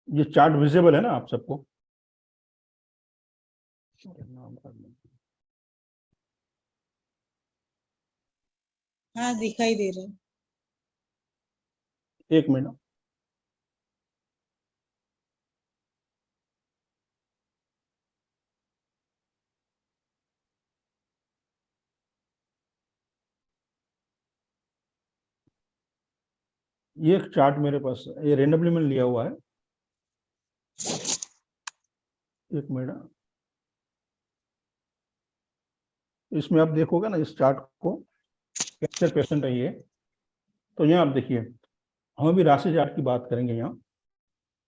Speaker 1: ये चार्ट विजिबल है ना आप सबको?
Speaker 2: हाँ दिखाई दे रहा है।
Speaker 1: एक मिनट। ये एक चार्ट मेरे पास, ये रेंडमली मैंने लिया हुआ है। एक मिनट। इसमें आप देखोगे ना इस चार्ट को, कैंसर पेशेंट है ये। तो यहाँ आप देखिए, हम अभी राशि चार्ट की बात करेंगे यहाँ।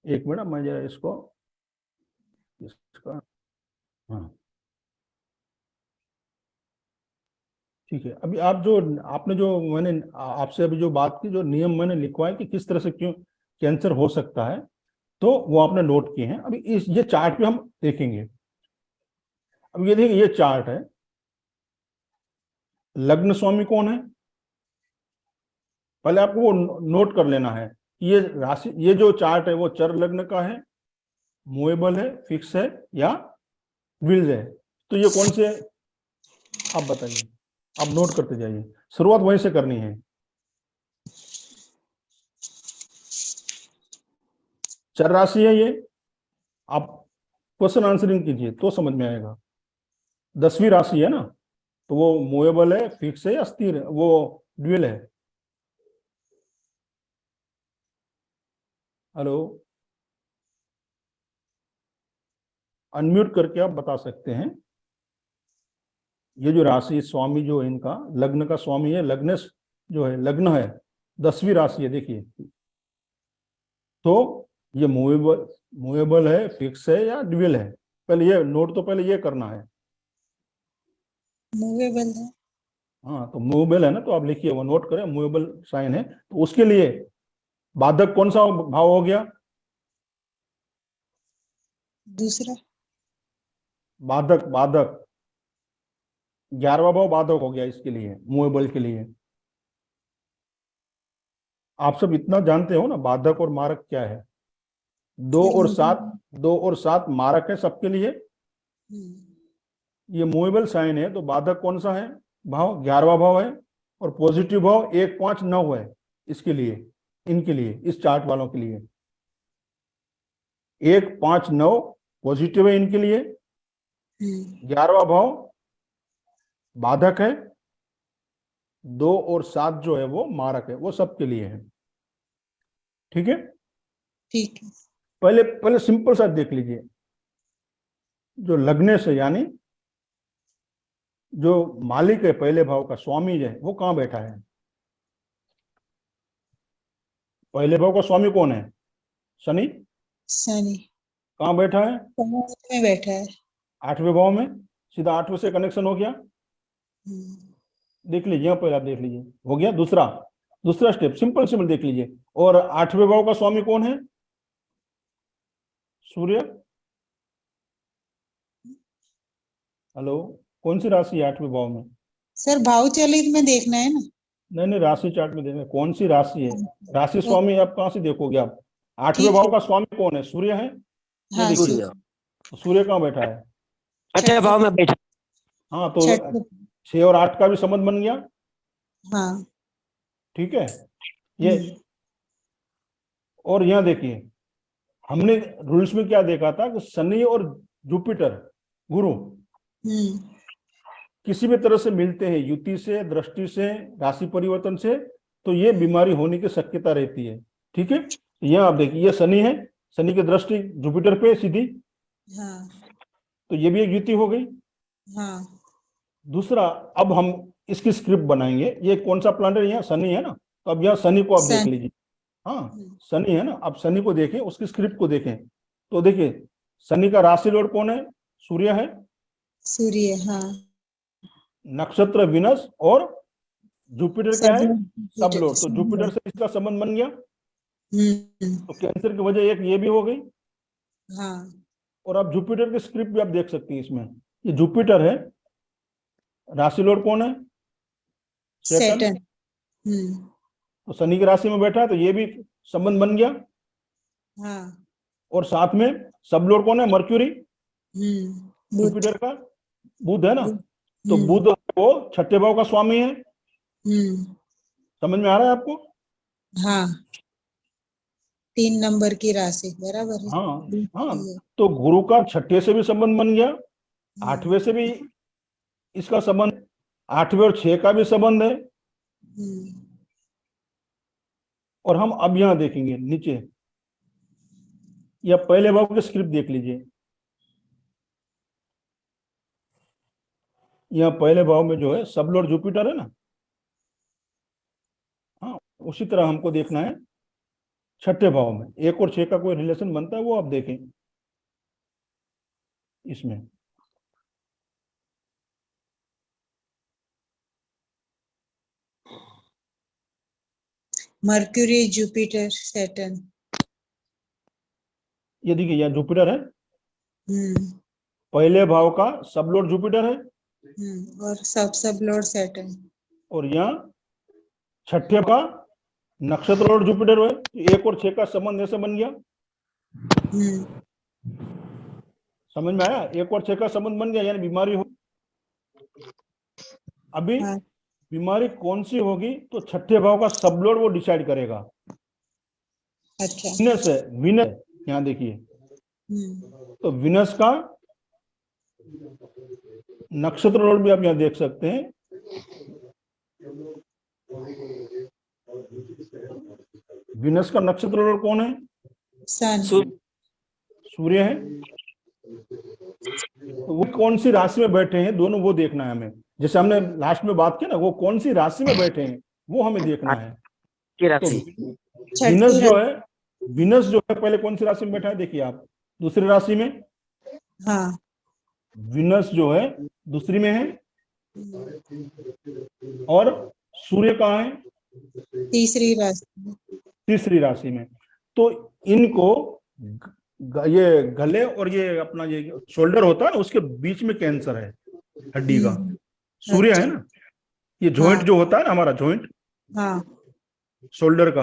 Speaker 1: एक मिनट, मैं जरा इसका हाँ ठीक है। अभी आप जो आपने जो मैंने आपसे अभी जो बात की, जो नियम मैंने लिखवाए कि किस तरह से क्यों कैंसर हो सकता है, तो वो आपने नोट किए हैं। अभी इस ये चार्ट पे हम देखेंगे। अब ये देखिए, ये चार्ट है। लग्न स्वामी कौन है, पहले आपको वो नोट कर लेना है। ये राशि, ये जो चार्ट है वो चर लग्न का है, मूवेबल है, फिक्स है या व्हील्स है। तो ये कौन से, आप बताइए, आप नोट करते जाइए, शुरुआत वहीं से करनी है। चर राशि है ये, आप क्वेश्चन आंसरिंग कीजिए तो समझ में आएगा। 10वीं राशि है ना, तो वो मूवेबल है, फिक्स है या स्थिर है, वो ड्यूल है। हेलो, अनम्यूट करके आप बता सकते हैं। ये जो राशि स्वामी जो है इनका, लग्न का स्वामी है, लग्न जो है, लग्न है, 10वीं राशि है देखिए। तो ये मूवेबल है, फिक्स है या ड्यूल है, पहले ये नोट, तो पहले ये करना है।
Speaker 2: मूवेबल है।
Speaker 1: हाँ, तो मूवेबल है ना, तो आप लिखिए, वो नोट करें, मूवेबल साइन है। तो उसके लिए बाधक कौन सा भाव हो गया?
Speaker 2: दूसरा।
Speaker 1: बाधक, बाधक 11वां भाव बाधक हो गया इसके लिए, मूवेबल के लिए। आप सब इतना जानते हो ना, बाधक और मारक क्या है। 2 और 7 मारक है सबके लिए। ये मूवेबल साइन है, तो बाधक कौन सा है भाव? 11वां भाव है। और पॉजिटिव भाव 1, 5, 9 है इसके लिए, इनके लिए, इस चार्ट वालों के लिए 1, 5, 9 पॉजिटिव है इनके लिए। 11वां भाव बाधक है। 2 और 7 जो है वो मारक है, वो सबके लिए है। ठीक है,
Speaker 2: ठीक है।
Speaker 1: पहले पहले सिंपल सा देख लीजिए। जो लग्न से, यानी जो मालिक है पहले भाव का, स्वामी है, वो कहां बैठा है? पहले भाव का स्वामी कौन है? शनि।
Speaker 2: शनि
Speaker 1: कहां बैठा है?
Speaker 2: कमल में बैठा है।
Speaker 1: 8वें भाव में, सीधा 8वें से कनेक्शन हो गया। देख लीजिए, यहाँ पहले आप देख लीजिए, हो गया। दूसरा दूसरा स्टेप, सिंपल सिंपल देख लीजिए। और 8वें भाव का स्वामी कौन है? सूर्य। हेलो, कौन सी राशि है 8वें भाव में?
Speaker 2: सर भाव चलित में देखना है ना।
Speaker 1: नहीं नहीं, राशि चार्ट में देखना कौन सी राशि है। राशि स्वामी आप कहां से देखोगे आप? 8वें
Speaker 2: ठीक
Speaker 1: भाव
Speaker 2: है।
Speaker 1: का स्वामी कौन है? सूर्य है। ये
Speaker 2: हाँ
Speaker 1: देखिए,
Speaker 3: सूर्य
Speaker 1: सूर्य कहाँ बैठा है?
Speaker 3: छठे भाव में बैठा।
Speaker 1: हाँ, तो
Speaker 2: छठ।
Speaker 1: 6 और 8 का भी संबंध बन गया।
Speaker 2: हाँ।
Speaker 1: ठीक है, ये। और यहाँ देखिए, हमने रूल्स में क्या देखा था कि शनि और जुपिटर, गुरु, किसी भी तरह से मिलते हैं, युति से, दृष्टि से, राशि परिवर्तन से, तो ये बीमारी होने की शक्यता रहती है। ठीक है, यहाँ आप देखिए, ये शनि है, शनि की दृष्टि जुपिटर पे सीधी,
Speaker 2: हाँ।
Speaker 1: तो ये भी एक युति हो गई।
Speaker 2: हाँ।
Speaker 1: दूसरा, अब हम इसकी स्क्रिप्ट बनाएंगे। ये कौन सा प्लांट है? यहाँ शनि है ना, तो अब यहाँ शनि को आप देख लीजिए। हाँ, शनि है ना, अब शनि को देखें, उसकी स्क्रिप्ट को देखें। तो देखिए, शनि का राशि लॉर्ड कौन है? सूर्य है।
Speaker 2: सूर्य। हाँ।
Speaker 1: नक्षत्र विनस, और जुपिटर क्या है? सब लॉर्ड। तो
Speaker 2: सब
Speaker 1: जुपिटर से इसका संबंध बन गया।
Speaker 2: लोग।
Speaker 1: तो कैंसर की वजह एक ये भी हो गई।
Speaker 2: हाँ।
Speaker 1: और अब जुपिटर की स्क्रिप्ट भी आप देख सकती हैं इसमें। ये जुपिटर है, राशि लॉर्ड कौन है? सैटर्न।
Speaker 2: सैटर्न।
Speaker 1: तो शनि की राशि में बैठा है तो ये भी संबंध बन गया।
Speaker 2: हाँ।
Speaker 1: और साथ में सब लॉर्ड कौन है? मर्क्यूरी,
Speaker 2: बुध।
Speaker 1: जुपिटर का बुध है ना।
Speaker 2: बुध।
Speaker 1: तो बुध वो छठे भाव का स्वामी है। समझ में आ रहा है आपको?
Speaker 2: हाँ, 3 नंबर की राशि बराबर है।
Speaker 1: हाँ हाँ।
Speaker 2: सही है।
Speaker 1: तो गुरु का छठे से भी संबंध बन गया,
Speaker 2: हम्म,
Speaker 1: 8वें से भी इसका संबंध, 8वें और 6 का भी संबंध है।
Speaker 2: हम्म,
Speaker 1: और हम अब यहां देखेंगे नीचे, या पहले भाव की स्क्रिप्ट देख लीजिए। यहाँ पहले भाव में जो है सब लॉर्ड जुपिटर है ना। हाँ, उसी तरह हमको देखना है छठे भाव में 1 और 6 का कोई रिलेशन बनता है, वो आप देखें इसमें।
Speaker 2: Mercury, Jupiter, Saturn.
Speaker 1: ये देखिए, यहाँ जुपिटर है,
Speaker 2: हम्म,
Speaker 1: पहले भाव का सब लॉर्ड जुपिटर है,
Speaker 2: और सब लॉर्ड सैटर्न।
Speaker 1: और यहाँ छठे का नक्षत्र लॉर्ड जुपिटर है। तो 1 और 6 का संबंध ऐसे बन गया। समझ में आया? 1 और 6 का संबंध बन गया, यानी बीमारी हो। अभी
Speaker 2: हाँ।
Speaker 1: बीमारी कौन सी होगी तो छठे भाव का सब लॉर्ड वो डिसाइड करेगा।
Speaker 2: अच्छा।
Speaker 1: विनस है, विनस, यहाँ देखिए। तो विनस का नक्षत्र लॉर्ड भी आप यहाँ देख सकते हैं। विनस का नक्षत्र लॉर्ड कौन है?
Speaker 2: सन।
Speaker 1: सूर्य है। तो वो कौन सी राशि में बैठे हैं दोनों, वो देखना है हमें। जैसे हमने लास्ट में बात की ना, वो कौन सी राशि में बैठे हैं वो हमें देखना है।
Speaker 3: की
Speaker 1: तो
Speaker 3: राशि।
Speaker 1: विनस जो है, विनस जो है पहले कौन सी राशि में बैठा है देखिए आप, दूसरी राशि में।
Speaker 2: हाँ।
Speaker 1: विनस जो है दूसरी में है, और सूर्य कहाँ है?
Speaker 2: तीसरी राशि।
Speaker 1: तीसरी राशि में। तो इनको ये गले और ये अपना ये शोल्डर होता है ना, उसके बीच में कैंसर है हड्डी का। सूर्य है ना, ये जॉइंट जो होता है ना हमारा जॉइंट,
Speaker 2: हाँ।
Speaker 1: शोल्डर का,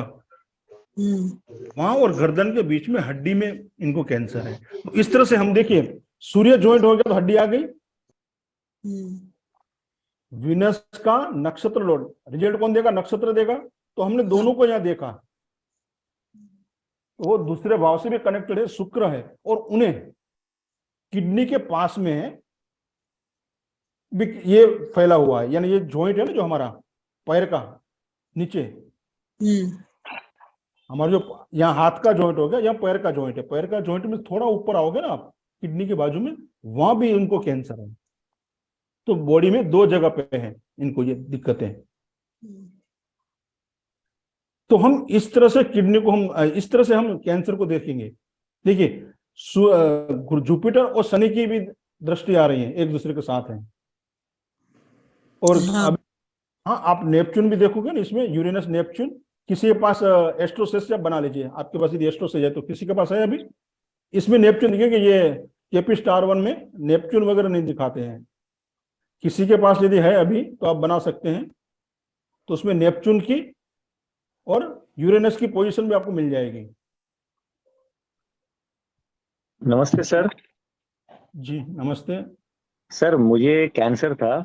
Speaker 1: वहां और गर्दन के बीच में हड्डी में इनको कैंसर है। तो इस तरह से हम देखिए, सूर्य जॉइंट हो गया तो हड्डी आ गई। विनस का नक्षत्र लॉर्ड, रिजल्ट कौन देगा? नक्षत्र देगा। तो हमने दोनों को यहाँ देखा, वो दूसरे भाव से भी कनेक्टेड है, शुक्र है, और उन्हें किडनी के पास में है, ये फैला हुआ है। यानी ये जॉइंट है ना जो हमारा पैर का नीचे, हमारा जो यहाँ हाथ का जॉइंट हो गया, यहाँ पैर का जॉइंट है, पैर का जॉइंट में थोड़ा ऊपर आओगे ना आप, किडनी के बाजू में, वहां भी इनको कैंसर है। तो बॉडी में 2 जगह पे है इनको ये दिक्कतें। तो हम इस तरह से किडनी को, हम इस तरह से हम कैंसर को देखेंगे। देखिए, जुपिटर और शनि की भी दृष्टि आ रही है, एक दूसरे के साथ है। और अब हाँ, आप नेपच्यून भी देखोगे ना इसमें, यूरेनस नेपच्यून। किसी के पास एस्ट्रोसेस जब बना लीजिए, आपके पास यदि एस्ट्रोसेस है, तो किसी के पास है अभी इसमें नेपच्यून, देखिए कि ये केपी स्टार 1 में नेपच्यून वगैरह नहीं दिखाते हैं। किसी के पास यदि है अभी तो आप बना सकते हैं। तो उसमें नेपच्यून की और यूरेनस की पोजीशन भी आपको मिल जाएगी।
Speaker 4: नमस्ते सर।
Speaker 1: जी नमस्ते
Speaker 4: सर मुझे कैंसर था,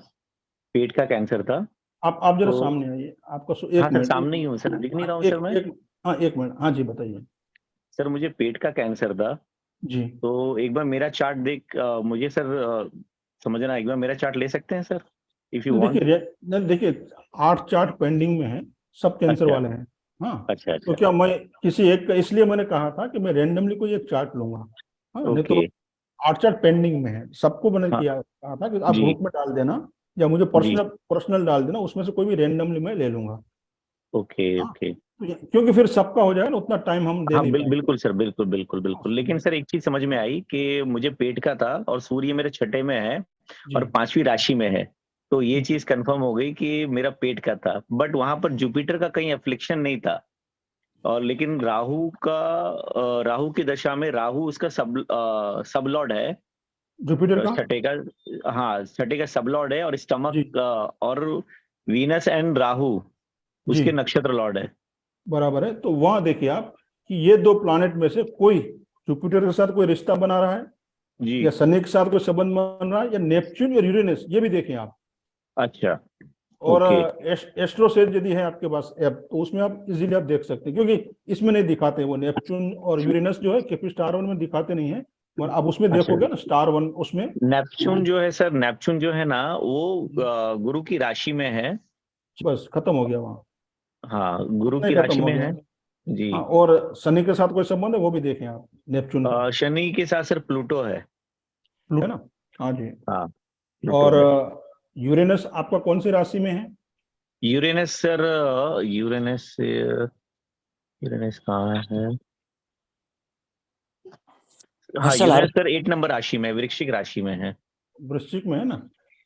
Speaker 4: पेट का कैंसर था।
Speaker 1: आप जरा
Speaker 4: तो
Speaker 1: सामने आइए, आपका
Speaker 4: हाँ
Speaker 1: एक
Speaker 4: सर,
Speaker 1: मिनट।
Speaker 4: सामने ही हूँ सर, दिख नहीं रहा हूँ
Speaker 1: एक,
Speaker 4: सर मैं।
Speaker 1: हाँ एक मिनट, हाँ जी बताइए।
Speaker 4: सर मुझे पेट का कैंसर था।
Speaker 1: जी
Speaker 4: तो एक बार मेरा चार्ट देख मुझे सर समझना, एक बार मेरा चार्ट ले सकते हैं सर, इफ यू वांट।
Speaker 1: देखिए 8 चार्ट पेंडिंग में है, सब कैंसर
Speaker 4: अच्छा
Speaker 1: वाले हैं। हाँ,
Speaker 4: अच्छा
Speaker 1: तो
Speaker 4: अच्छा।
Speaker 1: क्या मैं किसी एक का, इसलिए मैंने कहा था कि मैं रैंडमली कोई एक चार्ट लूंगा। हाँ, नहीं तो
Speaker 4: ओके।
Speaker 1: 8 चार्ट पेंडिंग में है, सबको मैंने
Speaker 4: हाँ
Speaker 1: कहा था कि आप
Speaker 4: जी
Speaker 1: ग्रुप में डाल देना, या मुझे
Speaker 4: जी।
Speaker 1: पर्सनल डाल देना, उसमें से कोई भी रैंडमली मैं ले लूंगा।
Speaker 4: ओके
Speaker 1: हाँ,
Speaker 4: ओके।
Speaker 1: क्योंकि फिर सबका हो जाएगा ना, उतना टाइम हम दे
Speaker 4: हाँ
Speaker 1: नहीं पाएंगे।
Speaker 4: बिल्कुल सर, बिल्कुल बिल्कुल बिल्कुल। लेकिन सर एक चीज समझ में आई कि मुझे पेट का था और सूर्य मेरे छठे में है
Speaker 1: जी
Speaker 4: और 5वीं राशि में है। तो ये
Speaker 1: जी।
Speaker 4: चीज कंफर्म हो गई कि मेरा पेट का था, बट वहां पर जुपिटर का कहीं एफ्लिक्शन नहीं था। और लेकिन राहु की दशा में, राहु उसका सब लॉर्ड है।
Speaker 1: जुपिटर का
Speaker 4: छठे का, हाँ छठे का सब लॉर्ड है, और
Speaker 1: जी
Speaker 4: स्टमक और वीनस एंड राहु
Speaker 1: जी
Speaker 4: उसके नक्षत्र लॉर्ड है।
Speaker 1: बराबर है। तो वहां देखिए आप कि ये दो प्लैनेट में से कोई जुपिटर के साथ कोई रिश्ता बना रहा है, या
Speaker 4: जी,
Speaker 1: शनि के साथ कोई संबंध बन रहा है, या नेपच्यून और यूरेनस, ये भी देखें आप।
Speaker 4: अच्छा,
Speaker 1: और
Speaker 4: ओके,
Speaker 1: एस्ट्रोसेज यदि है आपके पास ऐप, तो उसमें आप इजीली आप देख सकते हैं, क्योंकि इसमें नहीं दिखाते वो नेपच्यून और यूरेनस जो है केपी स्टार वन में दिखाते नहीं है, और आप उसमें
Speaker 4: अच्छा।
Speaker 1: देखोगे ना स्टार वन उसमें।
Speaker 4: नेपच्यून जो है सर, नेपच्यून जो है ना वो गुरु की राशि में है।
Speaker 1: बस खत्म हो गया वहाँ,
Speaker 4: हाँ, गुरु
Speaker 1: नहीं
Speaker 4: की
Speaker 1: खत्म
Speaker 4: राशि
Speaker 1: हो
Speaker 4: में
Speaker 1: गया।
Speaker 4: है जी।
Speaker 1: हाँ, और शनि के साथ कोई संबंध है वो भी देखें आप, नेपच्यून का।
Speaker 4: शनि के साथ सर प्लूटो है।
Speaker 1: प्लूटो है ना, हाँ जी।
Speaker 4: हाँ, प्लूटो
Speaker 1: और
Speaker 4: है।
Speaker 1: यूरेनस आपका कौन सी राशि में है?
Speaker 4: यूरेनस सर, यूरेनस यूरेनस कहाँ है? हाँ,
Speaker 3: हर्षल
Speaker 4: यूरेनस सर 8 नंबर राशि में, वृश्चिक राशि में है।
Speaker 1: वृश्चिक में है ना,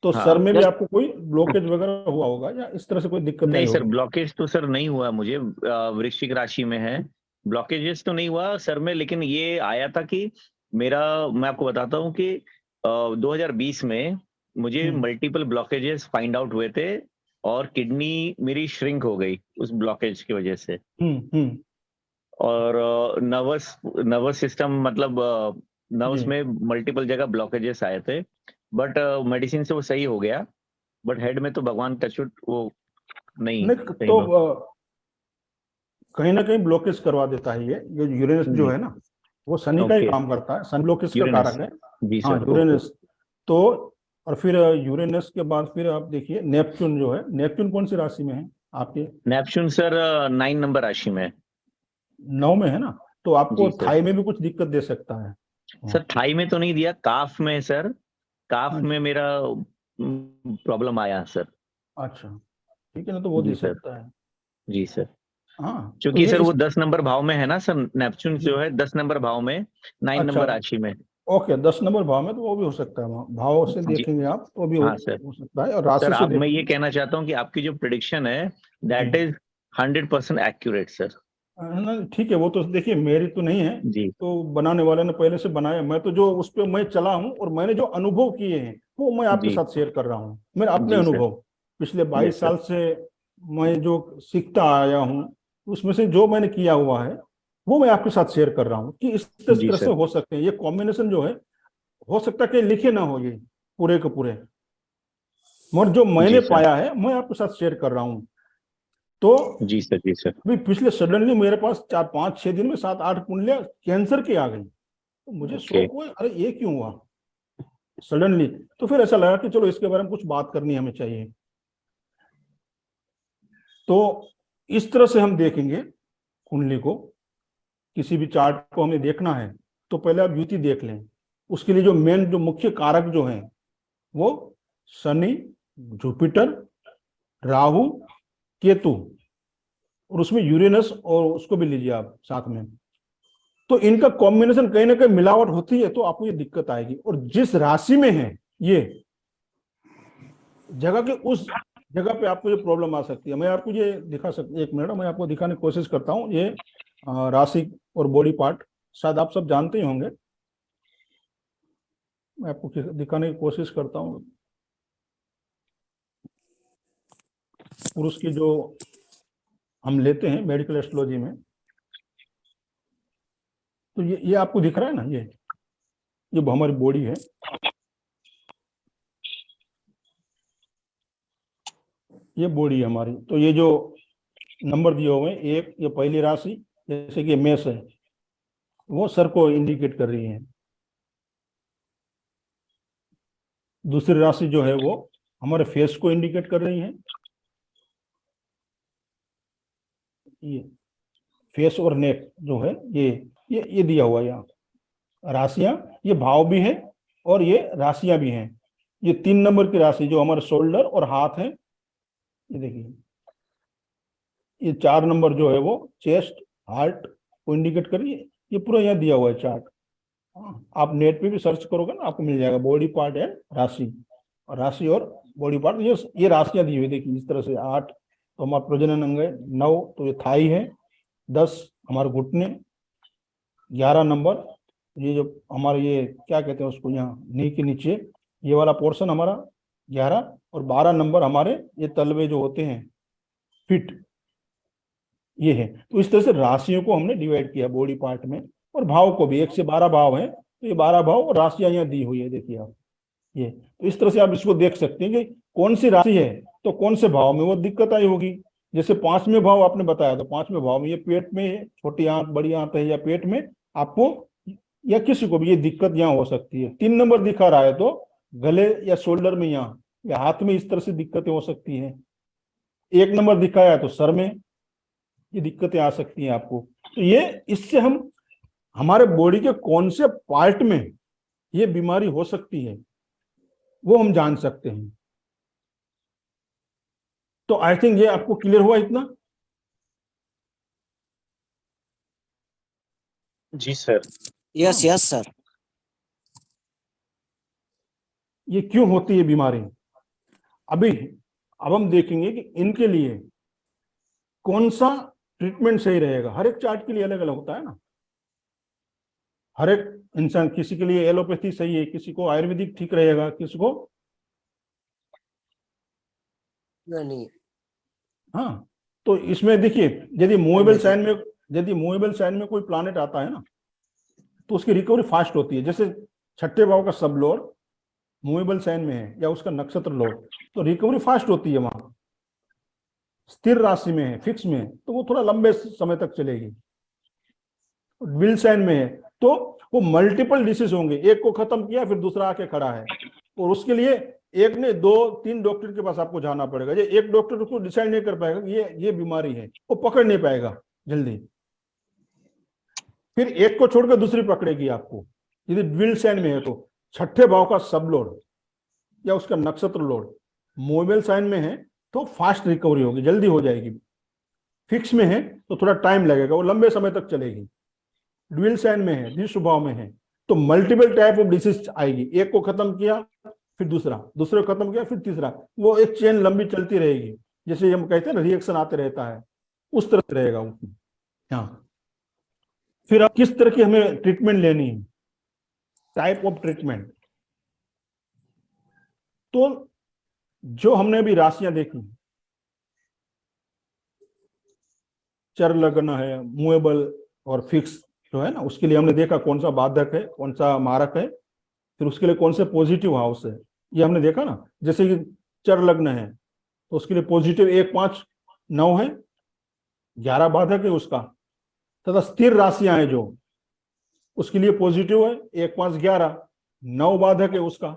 Speaker 1: तो सर
Speaker 4: हाँ,
Speaker 1: में भी
Speaker 3: जस्ट
Speaker 1: आपको कोई ब्लॉकेज वगैरह हुआ होगा, या इस तरह से कोई दिक्कत आई
Speaker 4: नहीं सर,
Speaker 1: होगी?
Speaker 4: ब्लॉकेज तो सर नहीं हुआ मुझे, वृश्चिक राशि में है। ब्लॉकेजेस तो नहीं हुआ सर में, लेकिन ये आया था कि मेरा, मैं आपको बताता हूँ कि 2020 में मुझे
Speaker 1: हम्म
Speaker 4: मल्टीपल ब्लॉकेजेस फाइंड आउट हुए थे, और किडनी मेरी श्रिंक हो गई उस ब्लॉकेज की वजह से।
Speaker 1: हम्म।
Speaker 4: और नर्वस नर्वस सिस्टम, मतलब
Speaker 1: जी
Speaker 4: नर्व्स में मल्टीपल जगह ब्लॉकेजेस आए थे, बट मेडिसिन से वो सही हो गया। बट हेड में तो भगवान टचवुड वो नहीं
Speaker 1: नहीं,
Speaker 4: सही
Speaker 1: तो
Speaker 4: हुआ।
Speaker 1: कहीं ना कहीं ब्लॉकेज करवा देता है ये यूरेनस जो
Speaker 4: जी,
Speaker 1: है ना, वो शनि का ही
Speaker 4: ओके,
Speaker 1: काम करता है, सन ब्लॉकेज का
Speaker 4: यूरेनस,
Speaker 1: कारक है।
Speaker 4: जी
Speaker 1: हाँ
Speaker 4: सर, ओके।
Speaker 1: यूरेनस। तो और फिर यूरेनस के बाद फिर आप देखिए नेपच्यून जो है, नेपच्यून कौन सी राशि में है आपके?
Speaker 4: नेपच्यून सर 9 नंबर राशि में।
Speaker 1: 9 में है ना, तो आपको
Speaker 4: जी सर।
Speaker 1: थाई में भी कुछ दिक्कत दे सकता है।
Speaker 4: सर
Speaker 1: हाँ
Speaker 4: थाई में तो नहीं दिया, काफ में सर, काफ
Speaker 1: हाँ,
Speaker 4: में मेरा प्रॉब्लम आया सर।
Speaker 1: अच्छा ठीक है ना, तो वो दे
Speaker 4: जी सर,
Speaker 1: सकता है।
Speaker 4: जी सर।
Speaker 1: हाँ तो
Speaker 4: क्योंकि
Speaker 1: ये
Speaker 4: सर
Speaker 1: इस
Speaker 4: वो 10 नंबर भाव में है ना सर, नेपच्यून
Speaker 1: जी
Speaker 4: जो है 10 नंबर भाव में, 9
Speaker 1: अच्छा,
Speaker 4: नंबर राशि में।
Speaker 1: ओके 10 नंबर भाव में तो वो भी हो सकता है, वहाँ भाव से
Speaker 4: जी,
Speaker 1: देखेंगे आप तो भी
Speaker 4: हाँ सर।
Speaker 1: हो सकता है, और
Speaker 4: सर
Speaker 1: राशि से
Speaker 4: अब मैं ये
Speaker 1: देखेंगे।
Speaker 4: कहना चाहता हूँ कि आपकी जो प्रिडिक्शन है,
Speaker 1: जी
Speaker 4: दैट इज 100% एक्यूरेट सर।
Speaker 1: है ना, ठीक है, वो तो देखिए मेरी तो नहीं है,
Speaker 4: जी,
Speaker 1: तो बनाने वाले ने पहले से बनाया, मैं तो जो उस पर मैं चला हूँ और मैंने जो अनुभव किए हैं वो मैं आपके
Speaker 4: जी,
Speaker 1: साथ शेयर कर रहा हूँ, मेरे अपने
Speaker 4: जी सर,
Speaker 1: अनुभव पिछले
Speaker 4: यस
Speaker 1: 22
Speaker 4: सर,
Speaker 1: साल से मैं जो सीखता आया हूँ, उसमें से जो मैंने किया हुआ है वो मैं आपके साथ शेयर कर रहा हूँ कि इस
Speaker 4: जी
Speaker 1: तरह से
Speaker 4: सर,
Speaker 1: हो सकते हैं, ये कॉम्बिनेशन जो है हो सकता है कि लिखे ना हो ये पूरे के पूरे, मगर जो मैंने
Speaker 4: जी सर,
Speaker 1: पाया है मैं आपके साथ शेयर कर रहा हूँ। तो
Speaker 4: जी सर, जी सर,
Speaker 1: अभी पिछले सडनली मेरे पास 4 5 6 दिन में 7 8 कुंडलियां कैंसर की आ गई, तो मुझे
Speaker 4: ओके,
Speaker 1: शौक हुआ, अरे ये क्यों हुआ सडनली। तो फिर ऐसा लगा कि चलो इसके बारे में कुछ बात करनी हमें चाहिए। तो इस तरह से हम देखेंगे कुंडली को, किसी भी चार्ट को हमें देखना है तो पहले आप युति देख लें। उसके लिए जो मेन जो मुख्य कारक जो हैं वो शनि, जुपिटर, राहु, केतु, और उसमें यूरेनस और उसको भी लीजिए आप साथ में। तो इनका कॉम्बिनेशन कहीं ना कहीं मिलावट होती है तो आपको ये दिक्कत आएगी, और जिस राशि में है ये जगह के उस जगह पे आपको ये प्रॉब्लम आ सकती है। मैं आपको ये दिखा सकता, एक मिनट मैं आपको दिखाने की कोशिश करता हूँ, ये राशि और बॉडी पार्ट शायद आप सब जानते ही होंगे, मैं आपको दिखाने की कोशिश करता हूँ। पुरुष की जो हम लेते हैं मेडिकल एस्ट्रोलॉजी में, तो ये आपको दिख रहा है ना, ये हमारी बॉडी है, ये बॉडी है हमारी। तो ये जो नंबर दिए हुए हैं, एक ये पहली राशि, जैसे कि मेष है, वो सर को इंडिकेट कर रही है। दूसरी राशि जो है वो हमारे फेस को इंडिकेट कर रही है, ये फेस और नेक जो है, ये दिया हुआ है यहाँ राशियां, ये भाव भी है और ये राशियां भी हैं। ये 3 नंबर की राशि जो हमारे शोल्डर और हाथ है, ये देखिए। ये 4 नंबर जो है वो चेस्ट, हार्ट को इंडिकेट करिए, ये पूरा यहाँ दिया हुआ है चार्ट। आप नेट पे भी सर्च करोगे ना आपको मिल जाएगा, बॉडी पार्ट है राशि, और राशि और बॉडी पार्ट, ये राशियां दी हुई देखिए इस तरह से। 8 तो हमारा प्रजनन अंग है, 9 तो ये थाई है, 10 हमारे घुटने, 11 नंबर ये जो हमारे ये क्या कहते हैं उसको, यहाँ नी के नीचे ये वाला पोर्शन हमारा 11 और 12 नंबर हमारे ये तलवे जो होते हैं फिट, ये है। तो इस तरह से राशियों को हमने डिवाइड किया बॉडी पार्ट में, और भाव को भी 1 से 12 भाव है, तो ये 12 भाव और राशियां यहाँ दी हुई है, देखिए आप ये। तो इस तरह से आप इसको देख सकते हैं कि कौन सी राशि है तो कौन से भाव में वो दिक्कत आई होगी। जैसे 5वें भाव आपने बताया, तो 5वें भाव में ये पेट में है, छोटी आंत बड़ी आंत है, या पेट में आपको या किसी को भी ये दिक्कत यहाँ हो सकती है। 3 नंबर दिखा रहा है तो गले या शोल्डर में यहाँ या हाथ में इस तरह से दिक्कतें हो सकती हैं। 1 नंबर दिखाया है तो सर में ये दिक्कतें आ सकती हैं आपको। तो ये इससे हम हमारे बॉडी के कौन से पार्ट में ये बीमारी हो सकती है वो हम जान सकते हैं। तो आई थिंक ये आपको क्लियर हुआ इतना।
Speaker 4: जी सर।
Speaker 3: Yes yes sir.
Speaker 1: ये क्यों होती है बीमारी, अब हम देखेंगे कि इनके लिए कौन सा ट्रीटमेंट सही रहेगा। हर एक चार्ट के लिए अलग अलग होता है ना, हर एक इंसान, किसी के लिए एलोपैथी सही है, किसी को आयुर्वेदिक ठीक रहेगा, किसी को
Speaker 3: नहीं।
Speaker 1: हाँ। तो इसमें देखिए, यदि मूवेबल साइन में कोई प्लैनेट आता है ना, तो उसकी रिकवरी फास्ट होती है। जैसे 6ठे भाव का सब लॉर्ड मूवेबल साइन में है या उसका नक्षत्र लॉर्ड, तो रिकवरी फास्ट होती है। वहां स्थिर राशि में है, फिक्स में है, तो वो थोड़ा लंबे समय तक चलेगी। विल साइन में है तो वो मल्टीपल डिसीज होंगे, एक को खत्म किया फिर दूसरा आके खड़ा है, और उसके लिए एक ने 2-3 डॉक्टर के पास आपको जाना पड़ेगा। ये एक डॉक्टर उसको डिसाइड नहीं कर पाएगा कि ये बीमारी है, वो पकड़ नहीं पाएगा जल्दी, फिर एक को छोड़कर दूसरी पकड़ेगी आपको। यदि विल साइन में है तो 6ठे भाव का सब लॉर्ड या उसका नक्षत्र लॉर्ड मूवेबल साइन में है तो फास्ट रिकवरी होगी, जल्दी हो जाएगी। फिक्स में है तो थोड़ा टाइम लगेगा, वो लंबे समय तक चलेगी। ड्यूल साइन में है, द्विस्व भाव में है, तो मल्टीपल टाइप ऑफ डिसीज आएगी। एक को खत्म किया फिर दूसरा, दूसरे को खत्म किया फिर तीसरा, वो एक चेन लंबी चलती रहेगी। जैसे हम कहते हैं ना, रिएक्शन आते रहता है, उस तरह से रहेगा उसमें। हाँ, फिर अब किस तरह की हमें ट्रीटमेंट लेनी है, टाइप ऑफ ट्रीटमेंट। तो जो हमने अभी राशियां देखी, चर लग्न है, मूवेबल और फिक्स जो है ना, उसके लिए हमने देखा कौन सा बाधक है, कौन सा मारक है, फिर उसके लिए कौन से पॉजिटिव हाउस है, ये हमने देखा ना। जैसे कि चर लग्न है तो उसके लिए पॉजिटिव 1, 5, 9 है, 11 बाधक है उसका। तथा स्थिर राशियां हैं जो, उसके लिए पॉजिटिव है 1, 5, 11, 9 बाधक है उसका।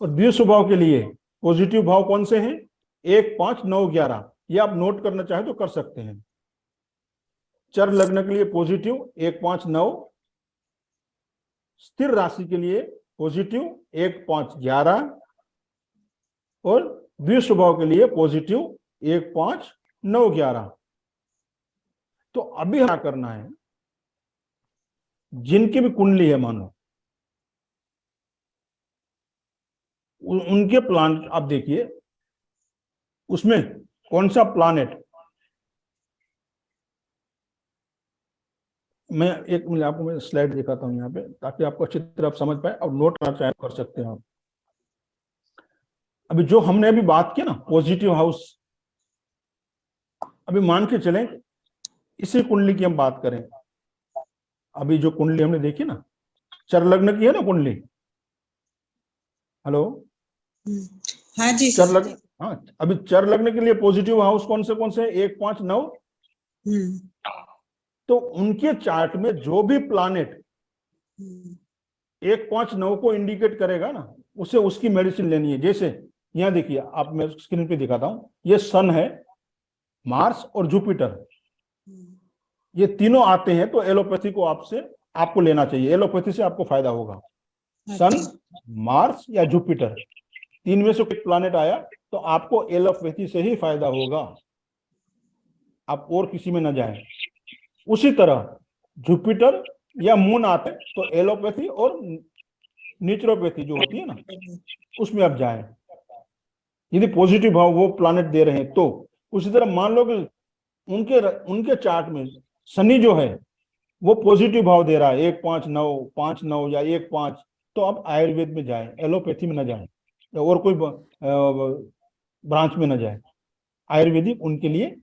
Speaker 1: और द्विस्व भाव के लिए पॉजिटिव भाव कौन से हैं, 1, 5, 9, 11। ये आप नोट करना चाहे तो कर सकते हैं। चर लग्न के लिए पॉजिटिव 1, 5, 9, स्थिर राशि के लिए पॉजिटिव 1, 5, 11, और द्विस्व भाव के लिए पॉजिटिव 1, 5, 9, 11। तो अभी क्या करना है, जिनकी भी कुंडली है मानो, उनके प्लान आप देखिए, उसमें कौन सा प्लानेट, मैं एक मिनट आपको मैं स्लाइड दिखाता हूं यहाँ पे, ताकि आपको अच्छी तरह समझ पाए और नोट करना चाहे कर सकते हैं आप। अभी जो हमने अभी बात की ना पॉजिटिव हाउस, अभी मान के चलें इसी कुंडली की हम बात करें। अभी जो कुंडली हमने देखी ना, चर लग्न की है ना कुंडली, हेलो,
Speaker 2: हाँ जी
Speaker 1: चर लग्न, हाँ, अभी चर लग्न के लिए पॉजिटिव हाउस कौन से 1, 5, 9। तो उनके चार्ट में जो भी प्लानेट 1, 5, 9 को इंडिकेट करेगा ना, उसे उसकी मेडिसिन लेनी है। जैसे यहाँ देखिए, आप मैं स्क्रीन पे दिखाता हूं, ये सन है, मार्स और जुपिटर, ये तीनों आते हैं तो एलोपैथी को आपको लेना चाहिए, एलोपैथी से आपको फायदा होगा। सन, मार्स या जुपिटर, 3 में से कोई प्लैनेट आया तो आपको एलोपैथी से ही फायदा होगा, आप और किसी में न जाएं। उसी तरह जुपिटर या मून आते हैं तो एलोपैथी और नेचुरोपैथी जो होती है ना, उसमें आप जाएं, यदि पॉजिटिव भाव वो प्लैनेट दे रहे हैं तो। उसी तरह मान लो कि उनके चार्ट में शनि जो है वो पॉजिटिव भाव दे रहा है 159 59 या 15, तो आप आयुर्वेद में जाए, एलोपैथी में ना जाए या और कोई ब्रांच में ना जाए। आयुर्वेदिक उनके लिए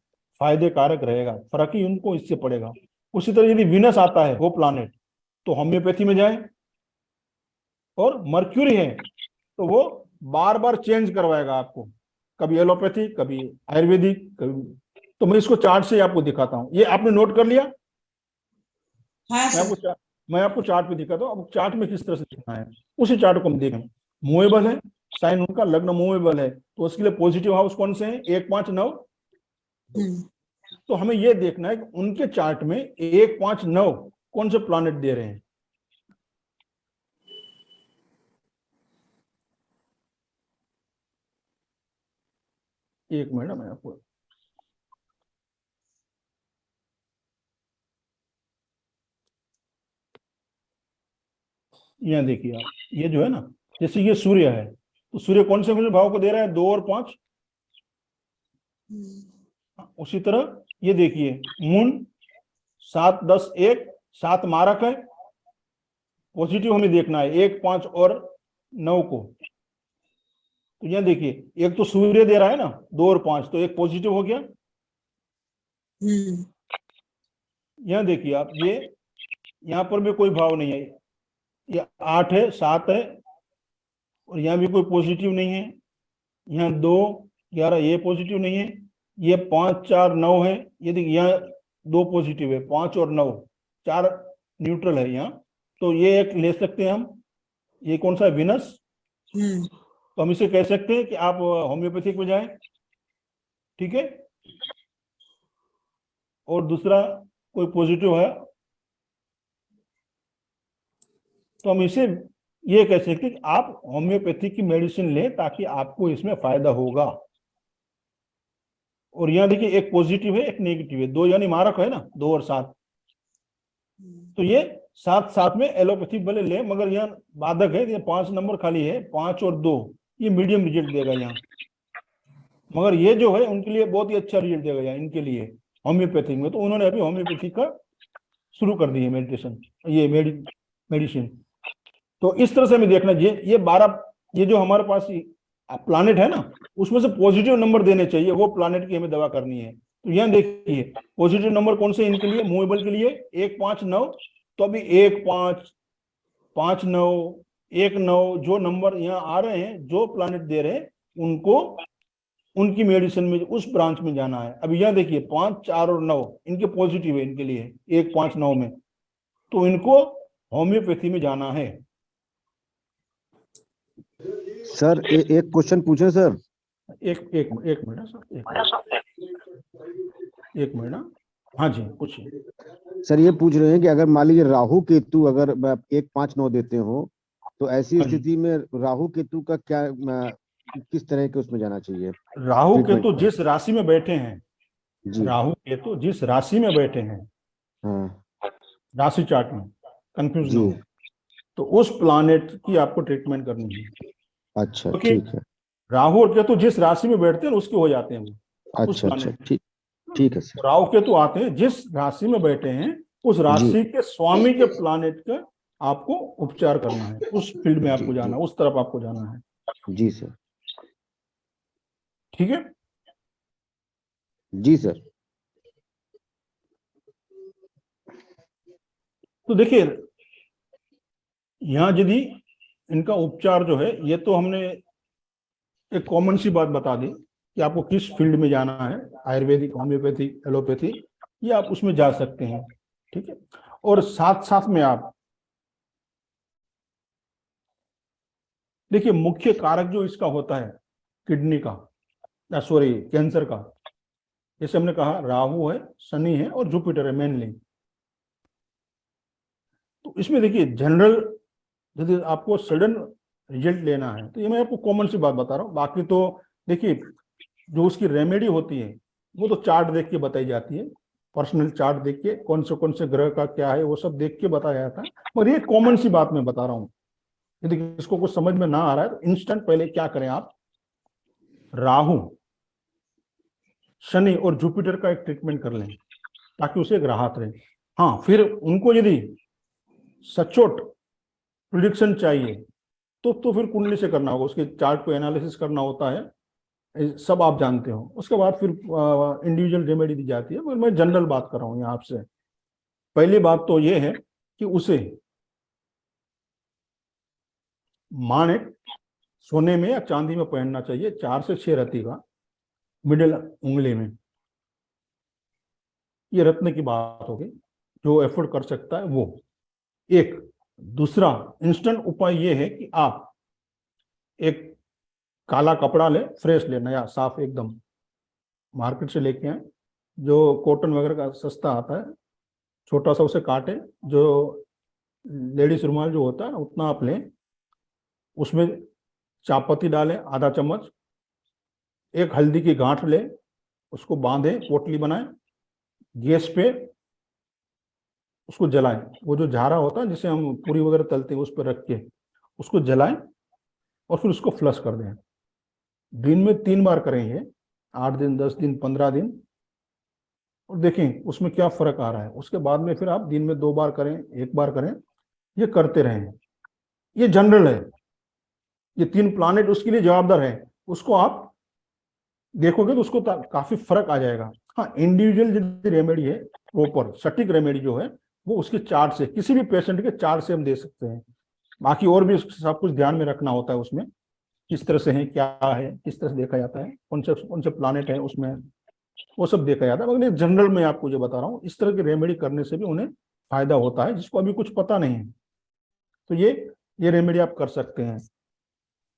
Speaker 1: फायदे कारक रहेगा, फर्क ही उनको इससे पड़ेगा। उसी तरह यदि विनस आता है वो प्लानेट, तो होम्योपैथी में जाए। और मर्क्यूरी है तो वो बार बार चेंज करवाएगा आपको, कभी एलोपैथी कभी आयुर्वेदिक कभी। तो मैं इसको चार्ट से आपको दिखाता हूँ, ये आपने नोट कर लिया?
Speaker 2: हाँ
Speaker 1: मैं आपको चार्ट पे दिखाता हूँ। अब चार्ट में किस तरह से दिखना है उसी चार्ट को हम देखें। मूवेबल है, साइन उनका लग्न मूवेबल है, तो उसके लिए पॉजिटिव हाउस कौन से हैं? 1 5 9। तो हमें यह देखना है कि उनके चार्ट में 1 5 9 कौन से प्लैनेट दे रहे हैं। एक मिनट मैं आपको, यहाँ देखिए आप, ये जो है ना, जैसे ये सूर्य है, तो सूर्य कौन से भाव को दे रहा है? 2 और 5। उसी तरह ये देखिए मून 7 10 1, 7 मारक है, पॉजिटिव हमें देखना है 1 5 और 9 को। तो यहाँ देखिए एक तो सूर्य दे रहा है ना 2 और 5, तो एक पॉजिटिव हो गया। यहाँ देखिए आप, ये यहाँ पर भी कोई भाव नहीं है, ये 8 है 7 है, और यहाँ भी कोई पॉजिटिव नहीं है। यहाँ 2 11 ये पॉजिटिव नहीं है, ये 5 4 9 है, ये देखिए यहाँ 2 पॉजिटिव है, 5 और 9 4 न्यूट्रल है यहाँ। तो ये एक ले सकते हैं हम, ये कौन सा है? विनस। तो हम इसे कह सकते हैं कि आप होम्योपैथिक में जाएं, ठीक है। और दूसरा कोई पॉजिटिव है तो हम इसे ये कह सकते हैं कि आप होम्योपैथी की मेडिसिन लें ताकि आपको इसमें फायदा होगा। और यहाँ देखिए एक पॉजिटिव है एक नेगेटिव है, 2 यानी मारक है ना, 2 और 7। तो ये 7 7 में एलोपैथी भले ले, मगर यहाँ बाधक है, ये 5 नंबर खाली है, 5 और 2, ये मीडियम रिजल्ट देगा यहाँ। मगर ये जो है उनके लिए बहुत ही अच्छा रिजल्ट देगा यहाँ, इनके लिए होम्योपैथिक में। तो उन्होंने अभी होम्योपैथी का शुरू कर दी है मेडिटेशन, ये मेडिसिन। तो इस तरह से हमें देखना, ये 12 ये जो हमारे पास प्लानेट है ना, उसमें से पॉजिटिव नंबर देने चाहिए, वो प्लानेट की हमें दवा करनी है। तो यहाँ देखिए पॉजिटिव नंबर कौन से इनके लिए, मूवेबल के लिए 1 5 9। तो अभी 1 5 5 9 1 9 जो नंबर यहाँ आ रहे हैं, जो प्लानेट दे रहे हैं, उनको उनकी मेडिसिन में उस ब्रांच में जाना है। अभी यहाँ देखिए 5 4 और 9 इनके पॉजिटिव है, इनके लिए 1 5 9 में, तो इनको होम्योपैथी में जाना है।
Speaker 5: सर एक क्वेश्चन पूछे सर?
Speaker 1: एक मिनट सर, एक मिनट। हाँ जी पूछिए।
Speaker 5: सर ये पूछ रहे हैं कि अगर मान लीजिए राहु केतु अगर 1 5 9 देते हो, तो ऐसी
Speaker 1: हाँ जी।
Speaker 5: स्थिति में राहु केतु का क्या किस तरह के उसमें जाना चाहिए?
Speaker 1: राहु
Speaker 5: ट्रीटमेंट
Speaker 1: केतु जिस राशि में बैठे हैं,
Speaker 5: जी
Speaker 1: राहु केतु जिस राशि में बैठे हैं,
Speaker 5: हाँ
Speaker 1: राशि चार्ट में कंफ्यूज
Speaker 5: जी
Speaker 1: ना हो, तो उस प्लानेट की आपको ट्रीटमेंट करनी है।
Speaker 5: अच्छा
Speaker 1: क्योंकि
Speaker 5: ठीक है,
Speaker 1: राहु और केतु जिस राशि में बैठते हैं उसके हो जाते हैं वो, उस
Speaker 5: अच्छा अच्छा
Speaker 1: प्लानेट।
Speaker 5: ठीक है सर
Speaker 1: राहु केतु आते हैं जिस राशि में बैठे हैं, उस राशि के स्वामी के प्लानेट का आपको उपचार करना है, उस फील्ड में आपको जाना है, उस तरफ आपको जाना है।
Speaker 5: जी सर।
Speaker 1: ठीक है,
Speaker 5: जी सर।
Speaker 1: तो देखिए यहाँ यदि इनका उपचार जो है, ये तो हमने एक कॉमन सी बात बता दी कि आपको किस फील्ड में जाना है, आयुर्वेदिक, होम्योपैथिक, एलोपैथी, ये आप उसमें जा सकते हैं। ठीक है, और साथ साथ में आप देखिए मुख्य कारक जो इसका होता है किडनी का, सॉरी कैंसर का, जैसे हमने कहा राहु है, शनि है और जुपिटर है मेनली। तो इसमें देखिए जनरल यदि आपको सडन रिजल्ट लेना है तो ये मैं आपको कॉमन सी बात बता रहा हूँ। बाकी तो देखिए जो उसकी रेमेडी होती है वो तो चार्ट देख के बताई जाती है, पर्सनल चार्ट देख के कौन से ग्रह का क्या है वो सब देख के बताया जाता है। और ये कॉमन सी बात मैं बता रहा हूँ, यदि इसको कुछ समझ में ना आ रहा है तो इंस्टेंट पहले क्या करें आप, राहु, शनि और जुपिटर का एक ट्रीटमेंट कर लें ताकि उसे एक राहत रहे। हाँ, फिर उनको यदि सचोट प्रिडिक्शन चाहिए तो फिर कुंडली से करना होगा, उसके चार्ट को एनालिसिस करना होता है, ये सब आप जानते हो। उसके बाद फिर इंडिविजुअल रेमेडी दी जाती है, मगर मैं जनरल बात कर रहा हूँ यहाँ आपसे। पहली बात तो ये है कि उसे माणिक सोने में या चांदी में पहनना चाहिए, 4 से 6 रत्ती का मिडिल उंगली में। ये रत्न की बात होगी, जो एफोर्ड कर सकता है वो। एक दूसरा इंस्टेंट उपाय ये है कि आप एक काला कपड़ा ले, फ्रेश ले, नया साफ एकदम, मार्केट से लेके आए, जो कॉटन वगैरह का सस्ता आता है, छोटा सा उसे काटे, जो लेडीज रुमाल जो होता है उतना आप लें, उसमें चापत्ती डालें आधा चम्मच, एक हल्दी की गांठ ले, उसको बांधे, पोटली बनाएं, गैस पे उसको जलाएं। वो जो झारा होता है जिसे हम पूरी वगैरह तलते हैं उस पर रख के उसको जलाएं और फिर उसको फ्लश कर दें। दिन में 3 बार करें ये, 8 दिन, 10 दिन, 15 दिन, और देखें उसमें क्या फर्क आ रहा है। उसके बाद में फिर आप दिन में 2 बार करें, 1 बार करें, ये करते रहें। ये जनरल है, ये 3 प्लानेट उसके लिए जवाबदार है, उसको आप देखोगे तो उसको काफी फर्क आ जाएगा। हाँ, इंडिविजुअल जो रेमेडी है, प्रॉपर सटीक रेमेडी जो है, वो उसके चार्ट से, किसी भी पेशेंट के चार्ट से हम दे सकते हैं। बाकी और भी सब कुछ ध्यान में रखना होता है उसमें, किस तरह से है, क्या है, किस तरह से देखा जाता है, कौन से प्लानेट है उसमें, वो सब देखा जाता है। मगर जनरल में आपको जो बता रहा हूँ, इस तरह की रेमेडी करने से भी उन्हें फायदा होता है, जिसको अभी कुछ पता नहीं है। तो ये रेमेडी आप कर सकते हैं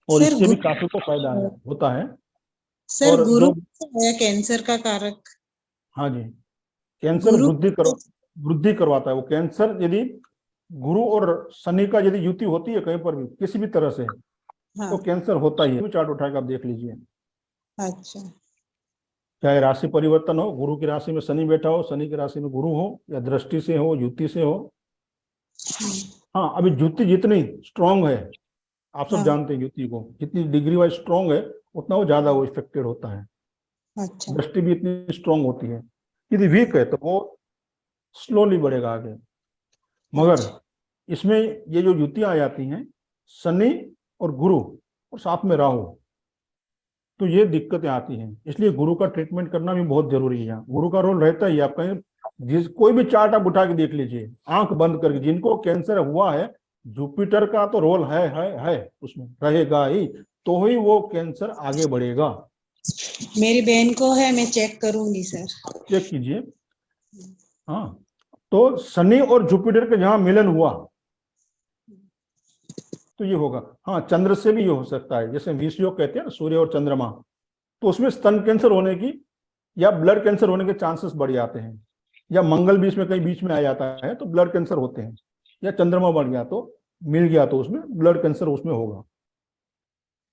Speaker 1: और
Speaker 2: सर,
Speaker 1: इससे भी काफी को फायदा होता है।
Speaker 2: सर
Speaker 1: और
Speaker 2: गुरु
Speaker 1: जो
Speaker 2: है कैंसर का कारक।
Speaker 1: हाँ जी, कैंसर
Speaker 2: गुरु
Speaker 1: वृद्धि करवाता है वो। कैंसर यदि गुरु और शनि का यदि युति होती है कहीं पर भी किसी भी तरह से,
Speaker 2: हाँ,
Speaker 1: तो कैंसर होता ही है। चार्ट उठा के आप देख लीजिए,
Speaker 2: अच्छा,
Speaker 1: चाहे राशि परिवर्तन हो, गुरु की राशि में शनि बैठा हो, शनि की राशि में गुरु हो, या दृष्टि से हो, युति से हो। हाँ, अभी युति जितनी स्ट्रांग है, आप सब
Speaker 2: हाँ,
Speaker 1: जानते हैं युति को, जितनी डिग्री वाइज स्ट्रांग है उतना वो ज्यादा वो इफेक्टेड होता है।
Speaker 2: अच्छा,
Speaker 1: दृष्टि भी इतनी स्ट्रांग होती है। यदि वीक है तो वो स्लोली बढ़ेगा आगे। मगर इसमें ये जो युतियां आ जाती हैं, शनि और गुरु और साथ में राहु, तो ये दिक्कतें आती हैं। इसलिए गुरु का ट्रीटमेंट करना भी बहुत जरूरी है। गुरु का रोल रहता ही है। आप कहीं कोई भी चार्ट आप उठा के देख लीजिए, आंख बंद करके, जिनको कैंसर हुआ है, जुपिटर का तो रोल है उसमें, रहेगा ही, तो ही वो कैंसर आगे बढ़ेगा।
Speaker 2: मेरी बहन को है, मैं चेक करूंगी सर।
Speaker 1: चेक कीजिए। हाँ, तो शनि और जुपिटर के जहां मिलन हुआ तो ये होगा। हाँ, चंद्र से भी ये हो सकता है, जैसे विषयोग कहते हैं ना, सूर्य और चंद्रमा, तो उसमें स्तन कैंसर होने की या ब्लड कैंसर होने के चांसेस बढ़ जाते हैं। या मंगल भी इसमें कहीं बीच में आ जाता है तो ब्लड कैंसर होते हैं। या चंद्रमा बढ़ गया तो, मिल गया तो उसमें ब्लड कैंसर उसमें होगा।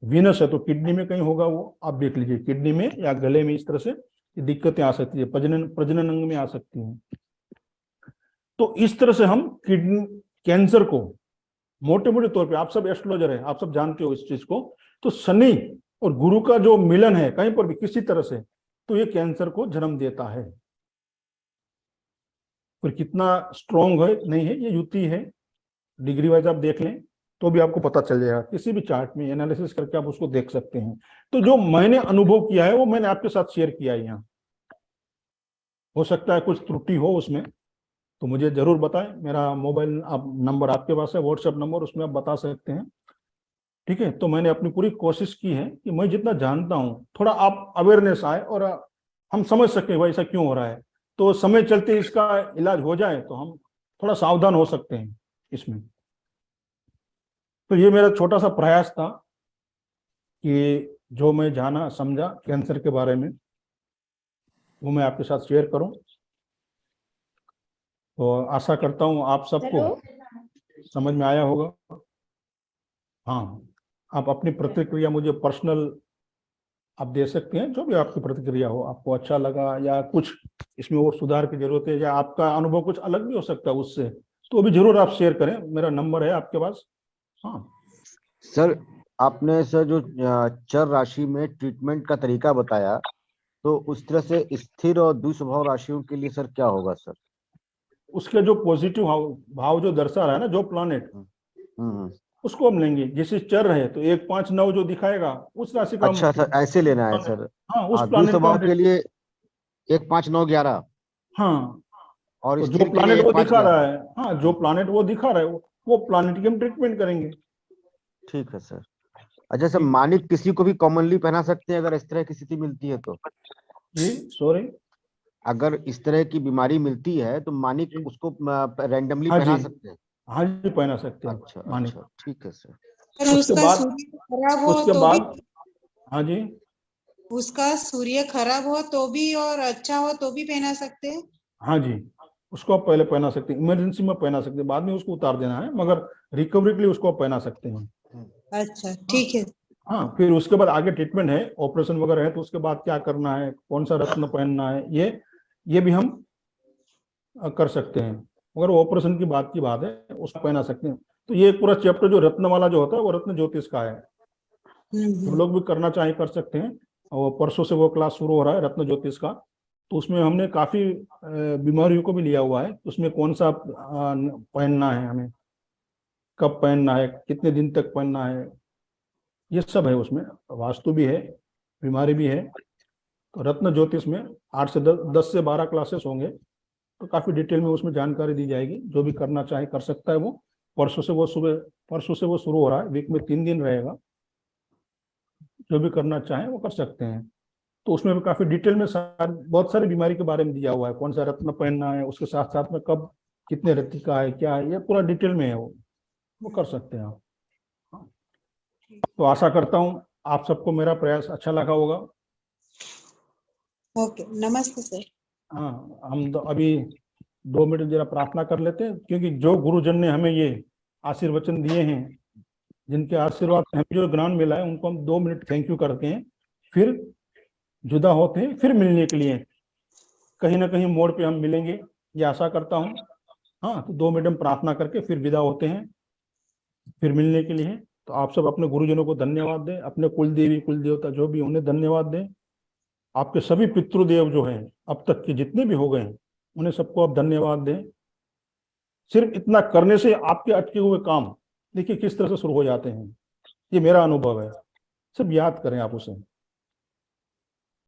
Speaker 1: वीनस है तो किडनी में कहीं होगा, वो आप देख लीजिए, किडनी में या गले में, इस तरह से दिक्कतें आ सकती है, प्रजनन अंग में आ सकती हैं। तो इस तरह से हम किडनी कैंसर को मोटे मोटे तौर पे, आप सब एस्ट्रोलॉजर है, आप सब जानते हो इस चीज को, तो शनि और गुरु का जो मिलन है कहीं पर भी किसी तरह से, तो ये कैंसर को जन्म देता है। फिर कितना स्ट्रॉन्ग है नहीं है, ये युति है, डिग्री वाइज आप देख लें तो भी आपको पता चल जाएगा। किसी भी चार्ट में एनालिसिस करके आप उसको देख सकते हैं। तो जो मैंने अनुभव किया है वो मैंने आपके साथ शेयर किया है यहाँ। हो सकता है कुछ त्रुटि हो उसमें, तो मुझे जरूर बताएं। मेरा मोबाइल नंबर आपके पास है, व्हाट्सएप नंबर, उसमें आप बता सकते हैं। ठीक है, तो मैंने अपनी पूरी कोशिश की है कि मैं जितना जानता हूँ थोड़ा आप अवेयरनेस आए और हम समझ सकें भाई ऐसा क्यों हो रहा है, तो समय चलते इसका इलाज हो जाए तो हम थोड़ा सावधान हो सकते हैं इसमें। तो ये मेरा छोटा सा प्रयास था कि जो मैं जाना समझा कैंसर के बारे में वो मैं आपके साथ शेयर करूं। तो आशा करता हूं आप सबको समझ में आया होगा। हाँ, आप अपनी प्रतिक्रिया मुझे पर्सनल आप दे सकते हैं, जो भी आपकी प्रतिक्रिया हो, आपको अच्छा लगा या कुछ इसमें और सुधार की जरूरत है, या आपका अनुभव कुछ अलग भी हो सकता है उससे, तो भी जरूर आप शेयर करें। मेरा नंबर है आपके पास। हाँ
Speaker 5: सर, आपने सर जो चर राशि में ट्रीटमेंट का तरीका बताया, तो उस तरह से स्थिर और द्विस्वभाव राशियों के लिए सर क्या होगा सर?
Speaker 1: उसके जो पॉजिटिव भाव जो दर्शा रहा है ना, जो प्लैनेट, उसको हम लेंगे। जैसे चर है तो 1 5 9 जो दिखाएगा उस राशि का
Speaker 5: अच्छा सर, ऐसे लेना है सर।
Speaker 1: हाँ, उस
Speaker 5: द्वि
Speaker 1: प्लैनेट का
Speaker 5: स्वभाव के लिए 1 5 9 11
Speaker 1: हाँ,
Speaker 5: और
Speaker 1: तो जो
Speaker 5: स्त्री के
Speaker 1: प्लैनेट
Speaker 5: लिए
Speaker 1: वो
Speaker 5: 1 5
Speaker 1: दिखा रहा
Speaker 5: 11।
Speaker 1: है, हाँ, जो प्लैनेट वो दिखा रहा है वो प्लैनेट की हम ट्रीटमेंट करेंगे।
Speaker 5: ठीक है सर। अच्छा सर,
Speaker 1: ठीक।
Speaker 5: मानिक किसी को भी कॉमनली पहना सकते हैं अगर इस तरह की स्थिति मिलती है तो?
Speaker 1: जी सॉरी।
Speaker 5: अगर इस तरह की बीमारी मिलती है तो मानिक
Speaker 1: जी।
Speaker 5: उसको रैंडमली
Speaker 1: हाँ जी,
Speaker 5: पहना सकते हैं?
Speaker 1: हाँ जी, पहना सकते हैं
Speaker 5: अच्छा
Speaker 1: मानिक।
Speaker 5: अच्छा, ठीक है सर।
Speaker 2: अगर
Speaker 1: उसके
Speaker 2: उसका
Speaker 1: बाद
Speaker 2: सूर्य खराब हो
Speaker 1: उसके
Speaker 2: तो भी,
Speaker 1: बाद हाँ जी,
Speaker 2: उसका सूर्य खराब हो तो भी और अच्छा हो तो भी पहना सकते हैं।
Speaker 1: हाँ जी, उसको आप पहले पहना सकते हैं, इमरजेंसी में पहना सकते हैं, बाद में उसको उतार देना है, मगर रिकवरी के लिए उसको आप पहना सकते हैं।
Speaker 2: अच्छा ठीक है।
Speaker 1: हाँ, फिर उसके बाद आगे ट्रीटमेंट है, ऑपरेशन वगैरह है, तो उसके बाद क्या करना है, कौन सा रत्न पहनना है, ये भी हम कर सकते हैं। मगर ऑपरेशन की बात है, उसको पहना सकते हैं। तो ये पूरा चैप्टर जो रत्न वाला जो होता है वो रत्न ज्योतिष का है। हम लोग भी करना चाहे कर सकते हैं। और परसों से वो क्लास शुरू हो रहा है रत्न ज्योतिष का। तो उसमें हमने काफी बीमारियों को भी लिया हुआ है, उसमें कौन सा पहनना है, हमें कब पहनना है, कितने दिन तक पहनना है, ये सब है उसमें। वास्तु भी है, बीमारी भी है। तो रत्न ज्योतिष में 8 से 10 से 12 क्लासेस होंगे। तो काफी डिटेल में उसमें जानकारी दी जाएगी। जो भी करना चाहे कर सकता है वो। परसों से वो शुरू हो रहा है, वीक में 3 दिन रहेगा। जो भी करना चाहे वो कर सकते हैं। तो उसमें भी काफी डिटेल में बहुत सारी बीमारी के बारे में दिया हुआ है, कौन सा रत्न पहनना है, उसके साथ साथ में कब, कितने रत्न का है, क्या है, ये पूरा डिटेल में है वो कर सकते हैं आप। तो आशा करता हूँ आप सबको मेरा प्रयास अच्छा लगा होगा।
Speaker 2: ओके, नमस्ते सर।
Speaker 1: हाँ, हम तो अभी 2 मिनट जरा प्रार्थना कर लेते हैं, क्योंकि जो गुरुजन ने हमें ये आशीर्वचन दिए हैं, जिनके आशीर्वाद से हमें जो ज्ञान मिला है, उनको हम 2 मिनट थैंक यू करते हैं। फिर जुदा होते हैं, फिर मिलने के लिए कहीं ना कहीं मोड़ पे हम मिलेंगे, ये आशा करता हूँ। हाँ, तो 2 मिनट हम प्रार्थना करके फिर विदा होते हैं, फिर मिलने के लिए। तो आप सब अपने गुरुजनों को धन्यवाद दें, अपने कुल देवी कुल देवता जो भी उन्हें धन्यवाद दें। आपके सभी पितृदेव जो हैं अब तक के जितने भी हो गए हैं, उन्हें सबको आप धन्यवाद दें। सिर्फ इतना करने से आपके अटके हुए काम देखिए किस तरह से शुरू हो जाते हैं। ये मेरा अनुभव है। सिर्फ याद करें आप उसे।